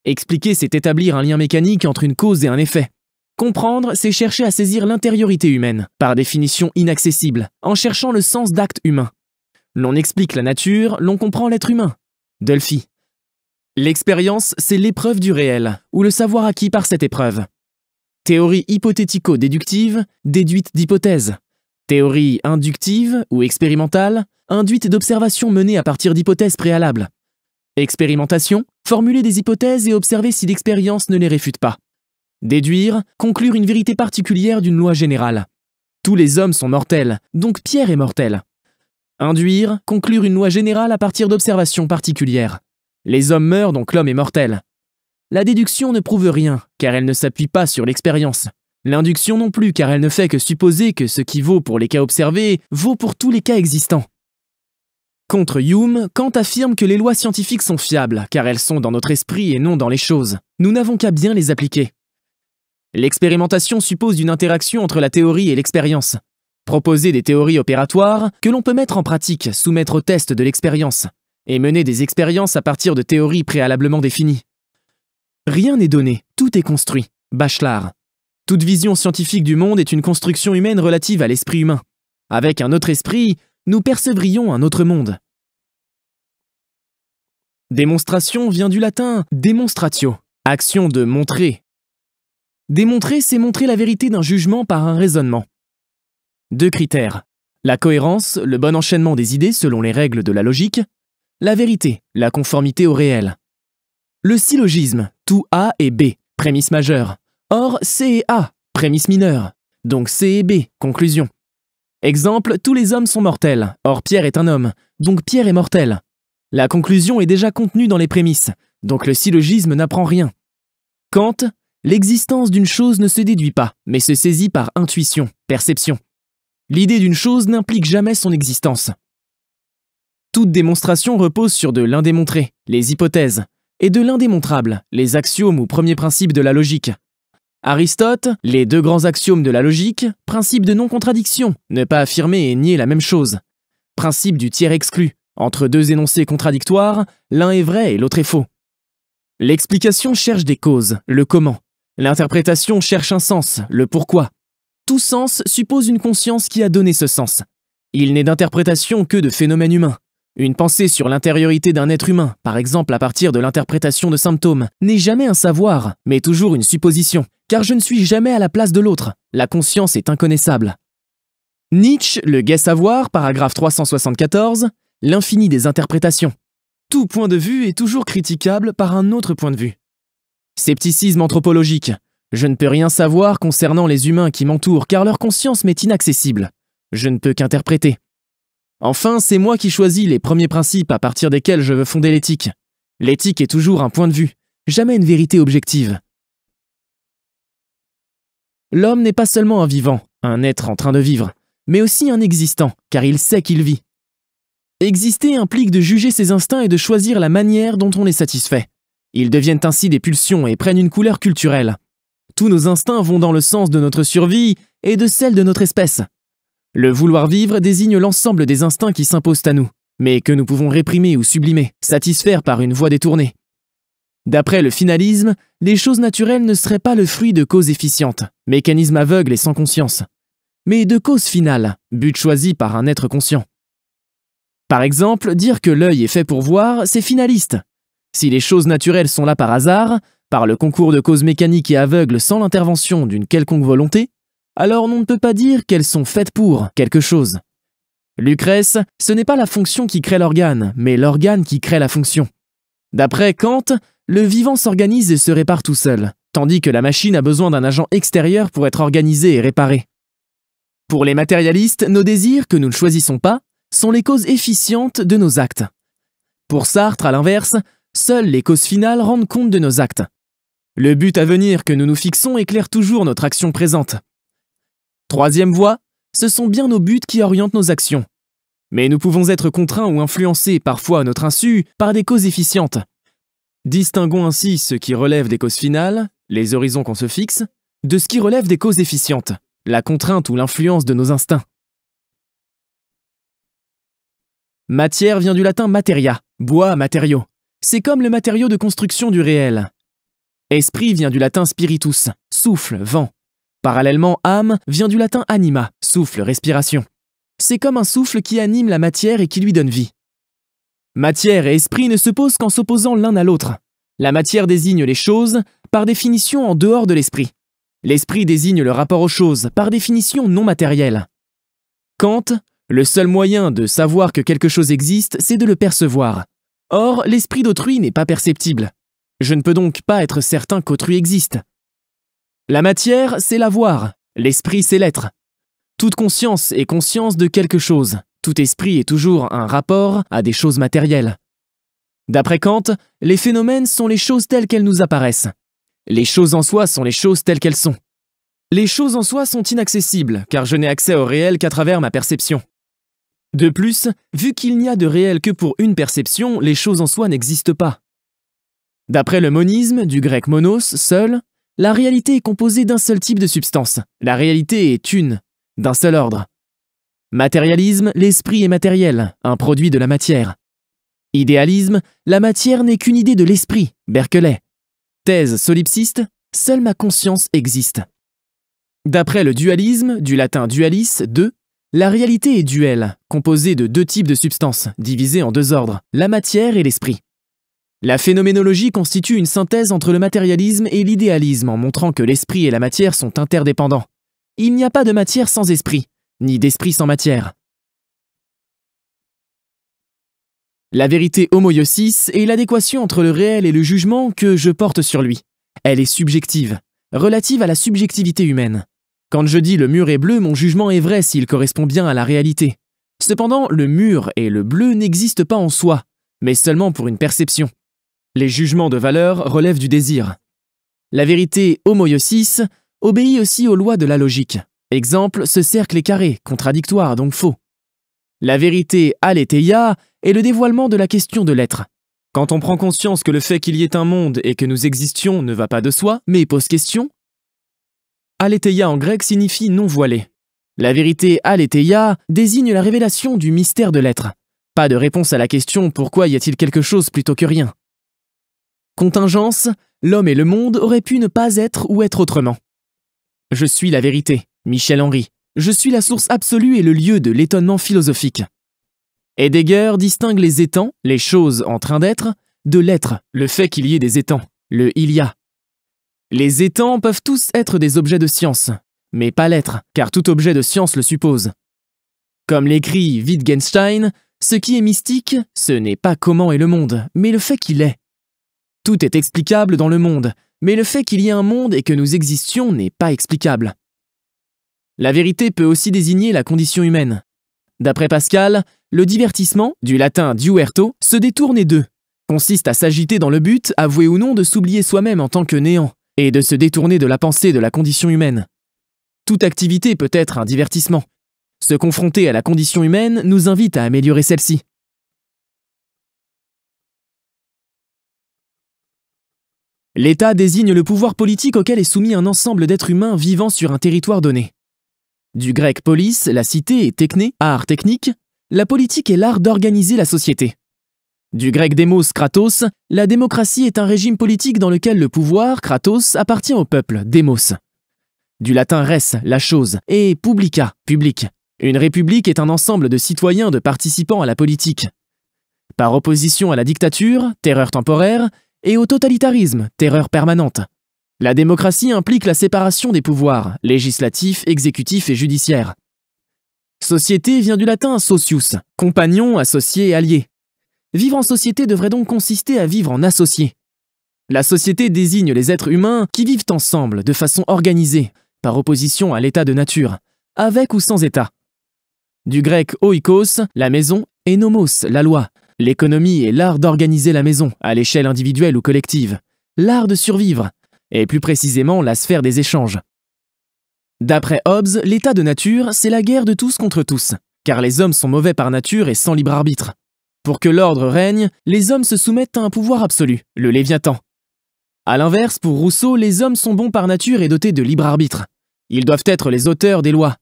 [SPEAKER 1] Expliquer, c'est établir un lien mécanique entre une cause et un effet. Comprendre, c'est chercher à saisir l'intériorité humaine, par définition inaccessible, en cherchant le sens d'actes humains. L'on explique la nature, l'on comprend l'être humain. Delphi. L'expérience, c'est l'épreuve du réel, ou le savoir acquis par cette épreuve. Théorie hypothético-déductive, déduite d'hypothèses. Théorie inductive ou expérimentale, induite d'observations menées à partir d'hypothèses préalables. Expérimentation, formuler des hypothèses et observer si l'expérience ne les réfute pas. Déduire, conclure une vérité particulière d'une loi générale. Tous les hommes sont mortels, donc Pierre est mortel. Induire, conclure une loi générale à partir d'observations particulières. Les hommes meurent, donc l'homme est mortel. La déduction ne prouve rien, car elle ne s'appuie pas sur l'expérience. L'induction non plus, car elle ne fait que supposer que ce qui vaut pour les cas observés vaut pour tous les cas existants. Contre Hume, Kant affirme que les lois scientifiques sont fiables, car elles sont dans notre esprit et non dans les choses. Nous n'avons qu'à bien les appliquer. L'expérimentation suppose une interaction entre la théorie et l'expérience. Proposer des théories opératoires que l'on peut mettre en pratique, soumettre au test de l'expérience, et mener des expériences à partir de théories préalablement définies. Rien n'est donné, tout est construit. Bachelard. Toute vision scientifique du monde est une construction humaine relative à l'esprit humain. Avec un autre esprit, nous percevrions un autre monde. Démonstration vient du latin demonstratio, action de montrer. Démontrer, c'est montrer la vérité d'un jugement par un raisonnement. Deux critères. La cohérence, le bon enchaînement des idées selon les règles de la logique. La vérité, la conformité au réel. Le syllogisme, tout A et B, prémisse majeure. Or, C et A, prémisse mineure. Donc C et B, conclusion. Exemple, tous les hommes sont mortels. Or, Pierre est un homme. Donc Pierre est mortel. La conclusion est déjà contenue dans les prémices. Donc le syllogisme n'apprend rien. Kant, l'existence d'une chose ne se déduit pas, mais se saisit par intuition, perception. L'idée d'une chose n'implique jamais son existence. Toute démonstration repose sur de l'indémontré, les hypothèses, et de l'indémontrable, les axiomes ou premiers principes de la logique. Aristote, les deux grands axiomes de la logique, principe de non-contradiction, ne pas affirmer et nier la même chose. Principe du tiers exclu, entre deux énoncés contradictoires, l'un est vrai et l'autre est faux. L'explication cherche des causes, le comment. L'interprétation cherche un sens, le pourquoi. Tout sens suppose une conscience qui a donné ce sens. Il n'est d'interprétation que de phénomènes humains. Une pensée sur l'intériorité d'un être humain, par exemple à partir de l'interprétation de symptômes, n'est jamais un savoir, mais toujours une supposition, car je ne suis jamais à la place de l'autre. La conscience est inconnaissable. Nietzsche, le gai savoir, paragraphe 374, l'infini des interprétations. Tout point de vue est toujours critiquable par un autre point de vue. Scepticisme anthropologique. Je ne peux rien savoir concernant les humains qui m'entourent car leur conscience m'est inaccessible. Je ne peux qu'interpréter. Enfin, c'est moi qui choisis les premiers principes à partir desquels je veux fonder l'éthique. L'éthique est toujours un point de vue, jamais une vérité objective. L'homme n'est pas seulement un vivant, un être en train de vivre, mais aussi un existant, car il sait qu'il vit. Exister implique de juger ses instincts et de choisir la manière dont on les satisfait. Ils deviennent ainsi des pulsions et prennent une couleur culturelle. Tous nos instincts vont dans le sens de notre survie et de celle de notre espèce. Le vouloir vivre désigne l'ensemble des instincts qui s'imposent à nous, mais que nous pouvons réprimer ou sublimer, satisfaire par une voie détournée. D'après le finalisme, les choses naturelles ne seraient pas le fruit de causes efficientes, mécanismes aveugles et sans conscience, mais de causes finales, but choisi par un être conscient. Par exemple, dire que l'œil est fait pour voir, c'est finaliste. Si les choses naturelles sont là par hasard, par le concours de causes mécaniques et aveugles sans l'intervention d'une quelconque volonté, alors on ne peut pas dire qu'elles sont faites pour quelque chose. Lucrèce, ce n'est pas la fonction qui crée l'organe, mais l'organe qui crée la fonction. D'après Kant, le vivant s'organise et se répare tout seul, tandis que la machine a besoin d'un agent extérieur pour être organisée et réparée. Pour les matérialistes, nos désirs, que nous ne choisissons pas, sont les causes efficientes de nos actes. Pour Sartre, à l'inverse, seules les causes finales rendent compte de nos actes. Le but à venir que nous nous fixons éclaire toujours notre action présente. Troisième voie, ce sont bien nos buts qui orientent nos actions. Mais nous pouvons être contraints ou influencés, parfois à notre insu, par des causes efficientes. Distinguons ainsi ce qui relève des causes finales, les horizons qu'on se fixe, de ce qui relève des causes efficientes, la contrainte ou l'influence de nos instincts. Matière vient du latin materia, bois, matériau. C'est comme le matériau de construction du réel. Esprit vient du latin spiritus, souffle, vent. Parallèlement, âme vient du latin anima, souffle, respiration. C'est comme un souffle qui anime la matière et qui lui donne vie. Matière et esprit ne se posent qu'en s'opposant l'un à l'autre. La matière désigne les choses, par définition en dehors de l'esprit. L'esprit désigne le rapport aux choses, par définition non matérielle. Kant, le seul moyen de savoir que quelque chose existe, c'est de le percevoir. Or, l'esprit d'autrui n'est pas perceptible. Je ne peux donc pas être certain qu'autrui existe. La matière, c'est l'avoir. L'esprit, c'est l'être. Toute conscience est conscience de quelque chose. Tout esprit est toujours un rapport à des choses matérielles. D'après Kant, les phénomènes sont les choses telles qu'elles nous apparaissent. Les choses en soi sont les choses telles qu'elles sont. Les choses en soi sont inaccessibles, car je n'ai accès au réel qu'à travers ma perception. De plus, vu qu'il n'y a de réel que pour une perception, les choses en soi n'existent pas. D'après le monisme, du grec monos, seul, la réalité est composée d'un seul type de substance. La réalité est une, d'un seul ordre. Matérialisme, l'esprit est matériel, un produit de la matière. Idéalisme, la matière n'est qu'une idée de l'esprit, Berkeley. Thèse solipsiste, seule ma conscience existe. D'après le dualisme, du latin dualis, deux, la réalité est duelle, composée de deux types de substances, divisées en deux ordres, la matière et l'esprit. La phénoménologie constitue une synthèse entre le matérialisme et l'idéalisme en montrant que l'esprit et la matière sont interdépendants. Il n'y a pas de matière sans esprit, ni d'esprit sans matière. La vérité homoiosis est l'adéquation entre le réel et le jugement que je porte sur lui. Elle est subjective, relative à la subjectivité humaine. Quand je dis le mur est bleu, mon jugement est vrai s'il correspond bien à la réalité. Cependant, le mur et le bleu n'existent pas en soi, mais seulement pour une perception. Les jugements de valeur relèvent du désir. La vérité homoiosis obéit aussi aux lois de la logique. Exemple, ce cercle est carré, contradictoire, donc faux. La vérité aletheia est le dévoilement de la question de l'être. Quand on prend conscience que le fait qu'il y ait un monde et que nous existions ne va pas de soi, mais pose question, aletheia en grec signifie non voilé. La vérité aletheia désigne la révélation du mystère de l'être. Pas de réponse à la question pourquoi y a-t-il quelque chose plutôt que rien. Contingence, l'homme et le monde auraient pu ne pas être ou être autrement. Je suis la vérité, Michel Henry. Je suis la source absolue et le lieu de l'étonnement philosophique. Heidegger distingue les étangs, les choses en train d'être, de l'être, le fait qu'il y ait des étangs, le il y a. Les étangs peuvent tous être des objets de science, mais pas l'être, car tout objet de science le suppose. Comme l'écrit Wittgenstein, ce qui est mystique, ce n'est pas comment est le monde, mais le fait qu'il est. Tout est explicable dans le monde, mais le fait qu'il y ait un monde et que nous existions n'est pas explicable. La vérité peut aussi désigner la condition humaine. D'après Pascal, le divertissement, du latin diverto, se détourner d'eux, consiste à s'agiter dans le but, avoué ou non, de s'oublier soi-même en tant que néant, et de se détourner de la pensée de la condition humaine. Toute activité peut être un divertissement. Se confronter à la condition humaine nous invite à améliorer celle-ci. L'État désigne le pouvoir politique auquel est soumis un ensemble d'êtres humains vivant sur un territoire donné. Du grec polis, la cité, et techné, art technique, la politique est l'art d'organiser la société. Du grec démos, kratos, la démocratie est un régime politique dans lequel le pouvoir, kratos, appartient au peuple, démos. Du latin res, la chose, et publica, public. Une république est un ensemble de citoyens de participants à la politique. Par opposition à la dictature, terreur temporaire, et au totalitarisme, terreur permanente. La démocratie implique la séparation des pouvoirs, législatif, exécutif et judiciaire. Société vient du latin socius, compagnon, associé, allié. Vivre en société devrait donc consister à vivre en associé. La société désigne les êtres humains qui vivent ensemble, de façon organisée, par opposition à l'état de nature, avec ou sans état. Du grec oikos, la maison, et nomos, la loi. L'économie est l'art d'organiser la maison, à l'échelle individuelle ou collective. L'art de survivre. et plus précisément la sphère des échanges. D'après Hobbes, l'état de nature, c'est la guerre de tous contre tous, car les hommes sont mauvais par nature et sans libre arbitre. Pour que l'ordre règne, les hommes se soumettent à un pouvoir absolu, le Léviathan. A l'inverse, pour Rousseau, les hommes sont bons par nature et dotés de libre arbitre. Ils doivent être les auteurs des lois.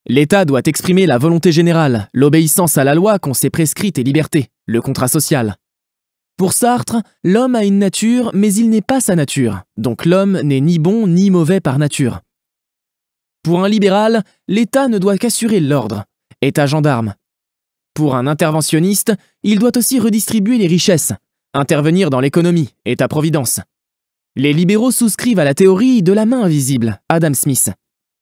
[SPEAKER 1] L'État doit exprimer la volonté générale, l'obéissance à la loi qu'on s'est prescrite et liberté, le contrat social. Pour Sartre, l'homme a une nature, mais il n'est pas sa nature, donc l'homme n'est ni bon ni mauvais par nature. Pour un libéral, l'État ne doit qu'assurer l'ordre, État gendarme. Pour un interventionniste, il doit aussi redistribuer les richesses, intervenir dans l'économie, État-providence. Les libéraux souscrivent à la théorie de la main invisible, Adam Smith.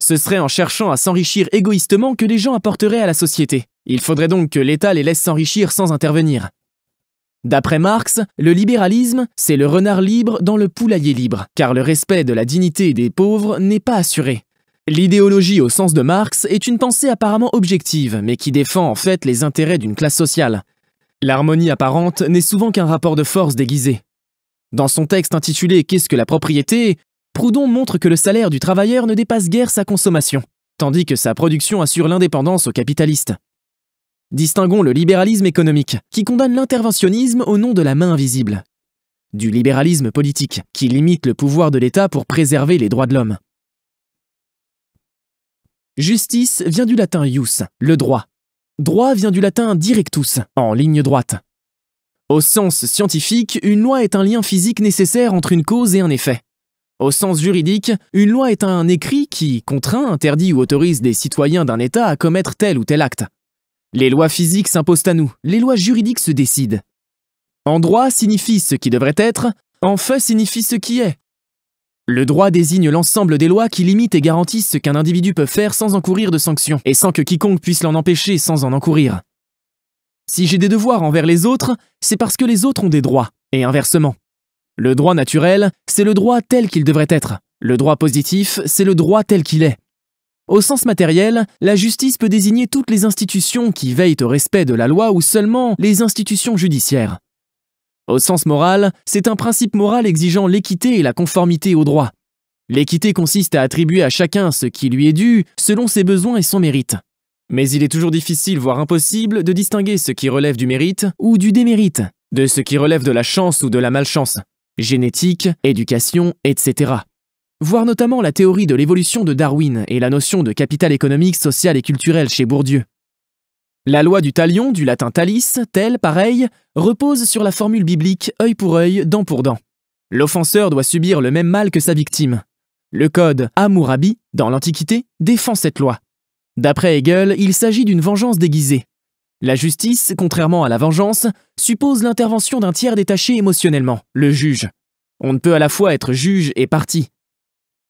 [SPEAKER 1] Ce serait en cherchant à s'enrichir égoïstement que les gens apporteraient à la société. Il faudrait donc que l'État les laisse s'enrichir sans intervenir. D'après Marx, le libéralisme, c'est le renard libre dans le poulailler libre, car le respect de la dignité des pauvres n'est pas assuré. L'idéologie au sens de Marx est une pensée apparemment objective, mais qui défend en fait les intérêts d'une classe sociale. L'harmonie apparente n'est souvent qu'un rapport de force déguisé. Dans son texte intitulé « Qu'est-ce que la propriété ?», Proudhon montre que le salaire du travailleur ne dépasse guère sa consommation, tandis que sa production assure l'indépendance aux capitalistes. Distinguons le libéralisme économique, qui condamne l'interventionnisme au nom de la main invisible, du libéralisme politique, qui limite le pouvoir de l'État pour préserver les droits de l'homme. Justice vient du latin ius, le droit. Droit vient du latin directus, en ligne droite. Au sens scientifique, une loi est un lien physique nécessaire entre une cause et un effet. Au sens juridique, une loi est un écrit qui contraint, interdit ou autorise des citoyens d'un État à commettre tel ou tel acte. Les lois physiques s'imposent à nous, les lois juridiques se décident. En droit signifie ce qui devrait être, en fait signifie ce qui est. Le droit désigne l'ensemble des lois qui limitent et garantissent ce qu'un individu peut faire sans encourir de sanctions, et sans que quiconque puisse l'en empêcher sans en encourir. Si j'ai des devoirs envers les autres, c'est parce que les autres ont des droits, et inversement. Le droit naturel, c'est le droit tel qu'il devrait être. Le droit positif, c'est le droit tel qu'il est. Au sens matériel, la justice peut désigner toutes les institutions qui veillent au respect de la loi ou seulement les institutions judiciaires. Au sens moral, c'est un principe moral exigeant l'équité et la conformité au droit. L'équité consiste à attribuer à chacun ce qui lui est dû selon ses besoins et son mérite. Mais il est toujours difficile, voire impossible, de distinguer ce qui relève du mérite ou du démérite, de ce qui relève de la chance ou de la malchance, génétique, éducation, etc. Voir notamment la théorie de l'évolution de Darwin et la notion de capital économique, social et culturel chez Bourdieu. La loi du talion, du latin talis, tel, pareil, repose sur la formule biblique œil pour œil, dent pour dent. L'offenseur doit subir le même mal que sa victime. Le code Hammurabi, dans l'Antiquité, défend cette loi. D'après Hegel, il s'agit d'une vengeance déguisée. La justice, contrairement à la vengeance, suppose l'intervention d'un tiers détaché émotionnellement, le juge. On ne peut à la fois être juge et partie.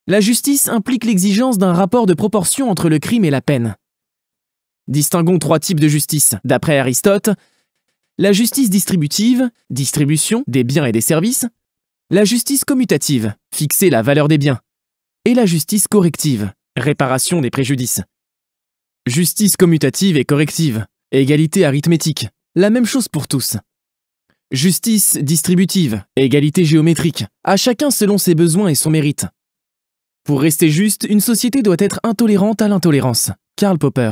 [SPEAKER 1] La justice implique l'exigence d'un rapport de proportion entre le crime et la peine. Distinguons 3 types de justice. D'après Aristote, la justice distributive, distribution des biens et des services, la justice commutative, fixer la valeur des biens, et la justice corrective, réparation des préjudices. Justice commutative et corrective, égalité arithmétique, la même chose pour tous. Justice distributive, égalité géométrique, à chacun selon ses besoins et son mérite. Pour rester juste, une société doit être intolérante à l'intolérance. Karl Popper.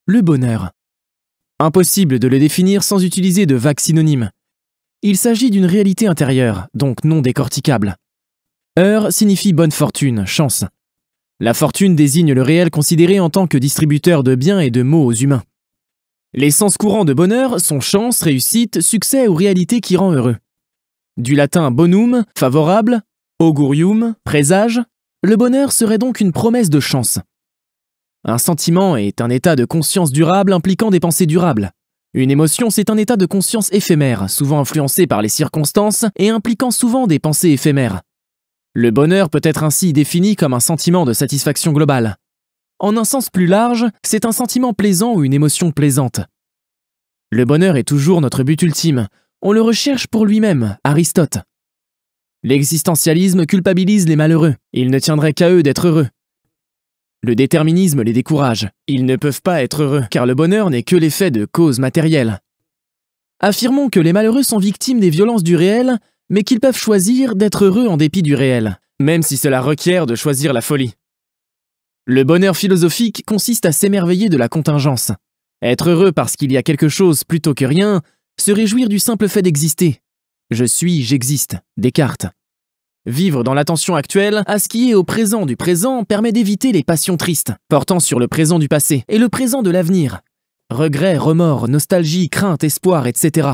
[SPEAKER 1] Le bonheur. Impossible de le définir sans utiliser de vagues synonymes. Il s'agit d'une réalité intérieure, donc non décorticable. Heur signifie bonne fortune, chance. La fortune désigne le réel considéré en tant que distributeur de biens et de maux aux humains. Les sens courants de bonheur sont chance, réussite, succès ou réalité qui rend heureux. Du latin bonum, favorable, augurium, présage, le bonheur serait donc une promesse de chance. Un sentiment est un état de conscience durable impliquant des pensées durables. Une émotion, c'est un état de conscience éphémère, souvent influencé par les circonstances et impliquant souvent des pensées éphémères. Le bonheur peut être ainsi défini comme un sentiment de satisfaction globale. En un sens plus large, c'est un sentiment plaisant ou une émotion plaisante. Le bonheur est toujours notre but ultime. On le recherche pour lui-même, Aristote. L'existentialisme culpabilise les malheureux. Il ne tiendrait qu'à eux d'être heureux. Le déterminisme les décourage. Ils ne peuvent pas être heureux, car le bonheur n'est que l'effet de causes matérielles. Affirmons que les malheureux sont victimes des violences du réel, mais qu'ils peuvent choisir d'être heureux en dépit du réel, même si cela requiert de choisir la folie. Le bonheur philosophique consiste à s'émerveiller de la contingence. Être heureux parce qu'il y a quelque chose plutôt que rien, se réjouir du simple fait d'exister. Je suis, j'existe. Descartes. Vivre dans l'attention actuelle à ce qui est au présent du présent permet d'éviter les passions tristes, portant sur le présent du passé et le présent de l'avenir. Regrets, remords, nostalgie, crainte, espoir, etc.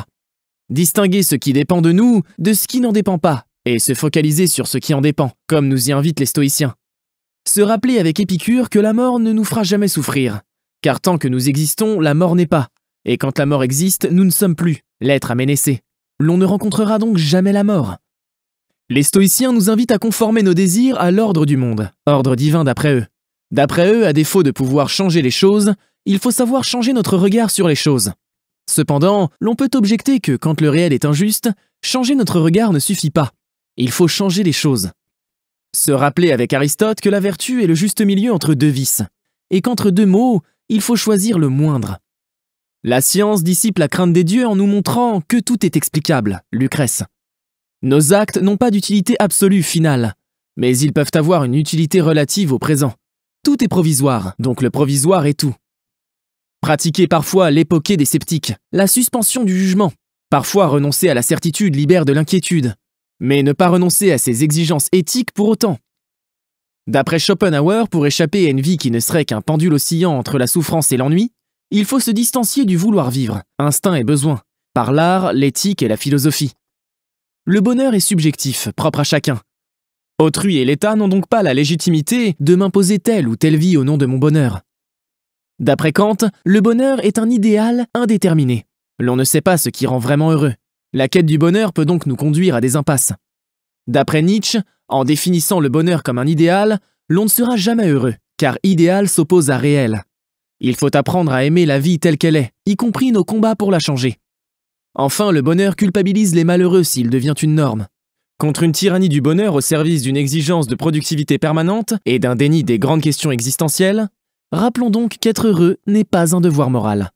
[SPEAKER 1] Distinguer ce qui dépend de nous de ce qui n'en dépend pas, et se focaliser sur ce qui en dépend, comme nous y invitent les stoïciens. Se rappeler avec Épicure que la mort ne nous fera jamais souffrir, car tant que nous existons, la mort n'est pas, et quand la mort existe, nous ne sommes plus, l'être aménacé. L'on ne rencontrera donc jamais la mort. Les stoïciens nous invitent à conformer nos désirs à l'ordre du monde, ordre divin d'après eux. D'après eux, à défaut de pouvoir changer les choses, il faut savoir changer notre regard sur les choses. Cependant, l'on peut objecter que quand le réel est injuste, changer notre regard ne suffit pas. Il faut changer les choses. Se rappeler avec Aristote que la vertu est le juste milieu entre deux vices, et qu'entre deux maux, il faut choisir le moindre. La science dissipe la crainte des dieux en nous montrant que tout est explicable, Lucrèce. Nos actes n'ont pas d'utilité absolue finale, mais ils peuvent avoir une utilité relative au présent. Tout est provisoire, donc le provisoire est tout. Pratiquer parfois l'époquée des sceptiques, la suspension du jugement. Parfois renoncer à la certitude libère de l'inquiétude, mais ne pas renoncer à ses exigences éthiques pour autant. D'après Schopenhauer, pour échapper à une vie qui ne serait qu'un pendule oscillant entre la souffrance et l'ennui, il faut se distancier du vouloir vivre, instinct et besoin, par l'art, l'éthique et la philosophie. Le bonheur est subjectif, propre à chacun. Autrui et l'État n'ont donc pas la légitimité de m'imposer telle ou telle vie au nom de mon bonheur. D'après Kant, le bonheur est un idéal indéterminé. L'on ne sait pas ce qui rend vraiment heureux. La quête du bonheur peut donc nous conduire à des impasses. D'après Nietzsche, en définissant le bonheur comme un idéal, l'on ne sera jamais heureux, car idéal s'oppose à réel. Il faut apprendre à aimer la vie telle qu'elle est, y compris nos combats pour la changer. Enfin, le bonheur culpabilise les malheureux s'il devient une norme. Contre une tyrannie du bonheur au service d'une exigence de productivité permanente et d'un déni des grandes questions existentielles, rappelons donc qu'être heureux n'est pas un devoir moral.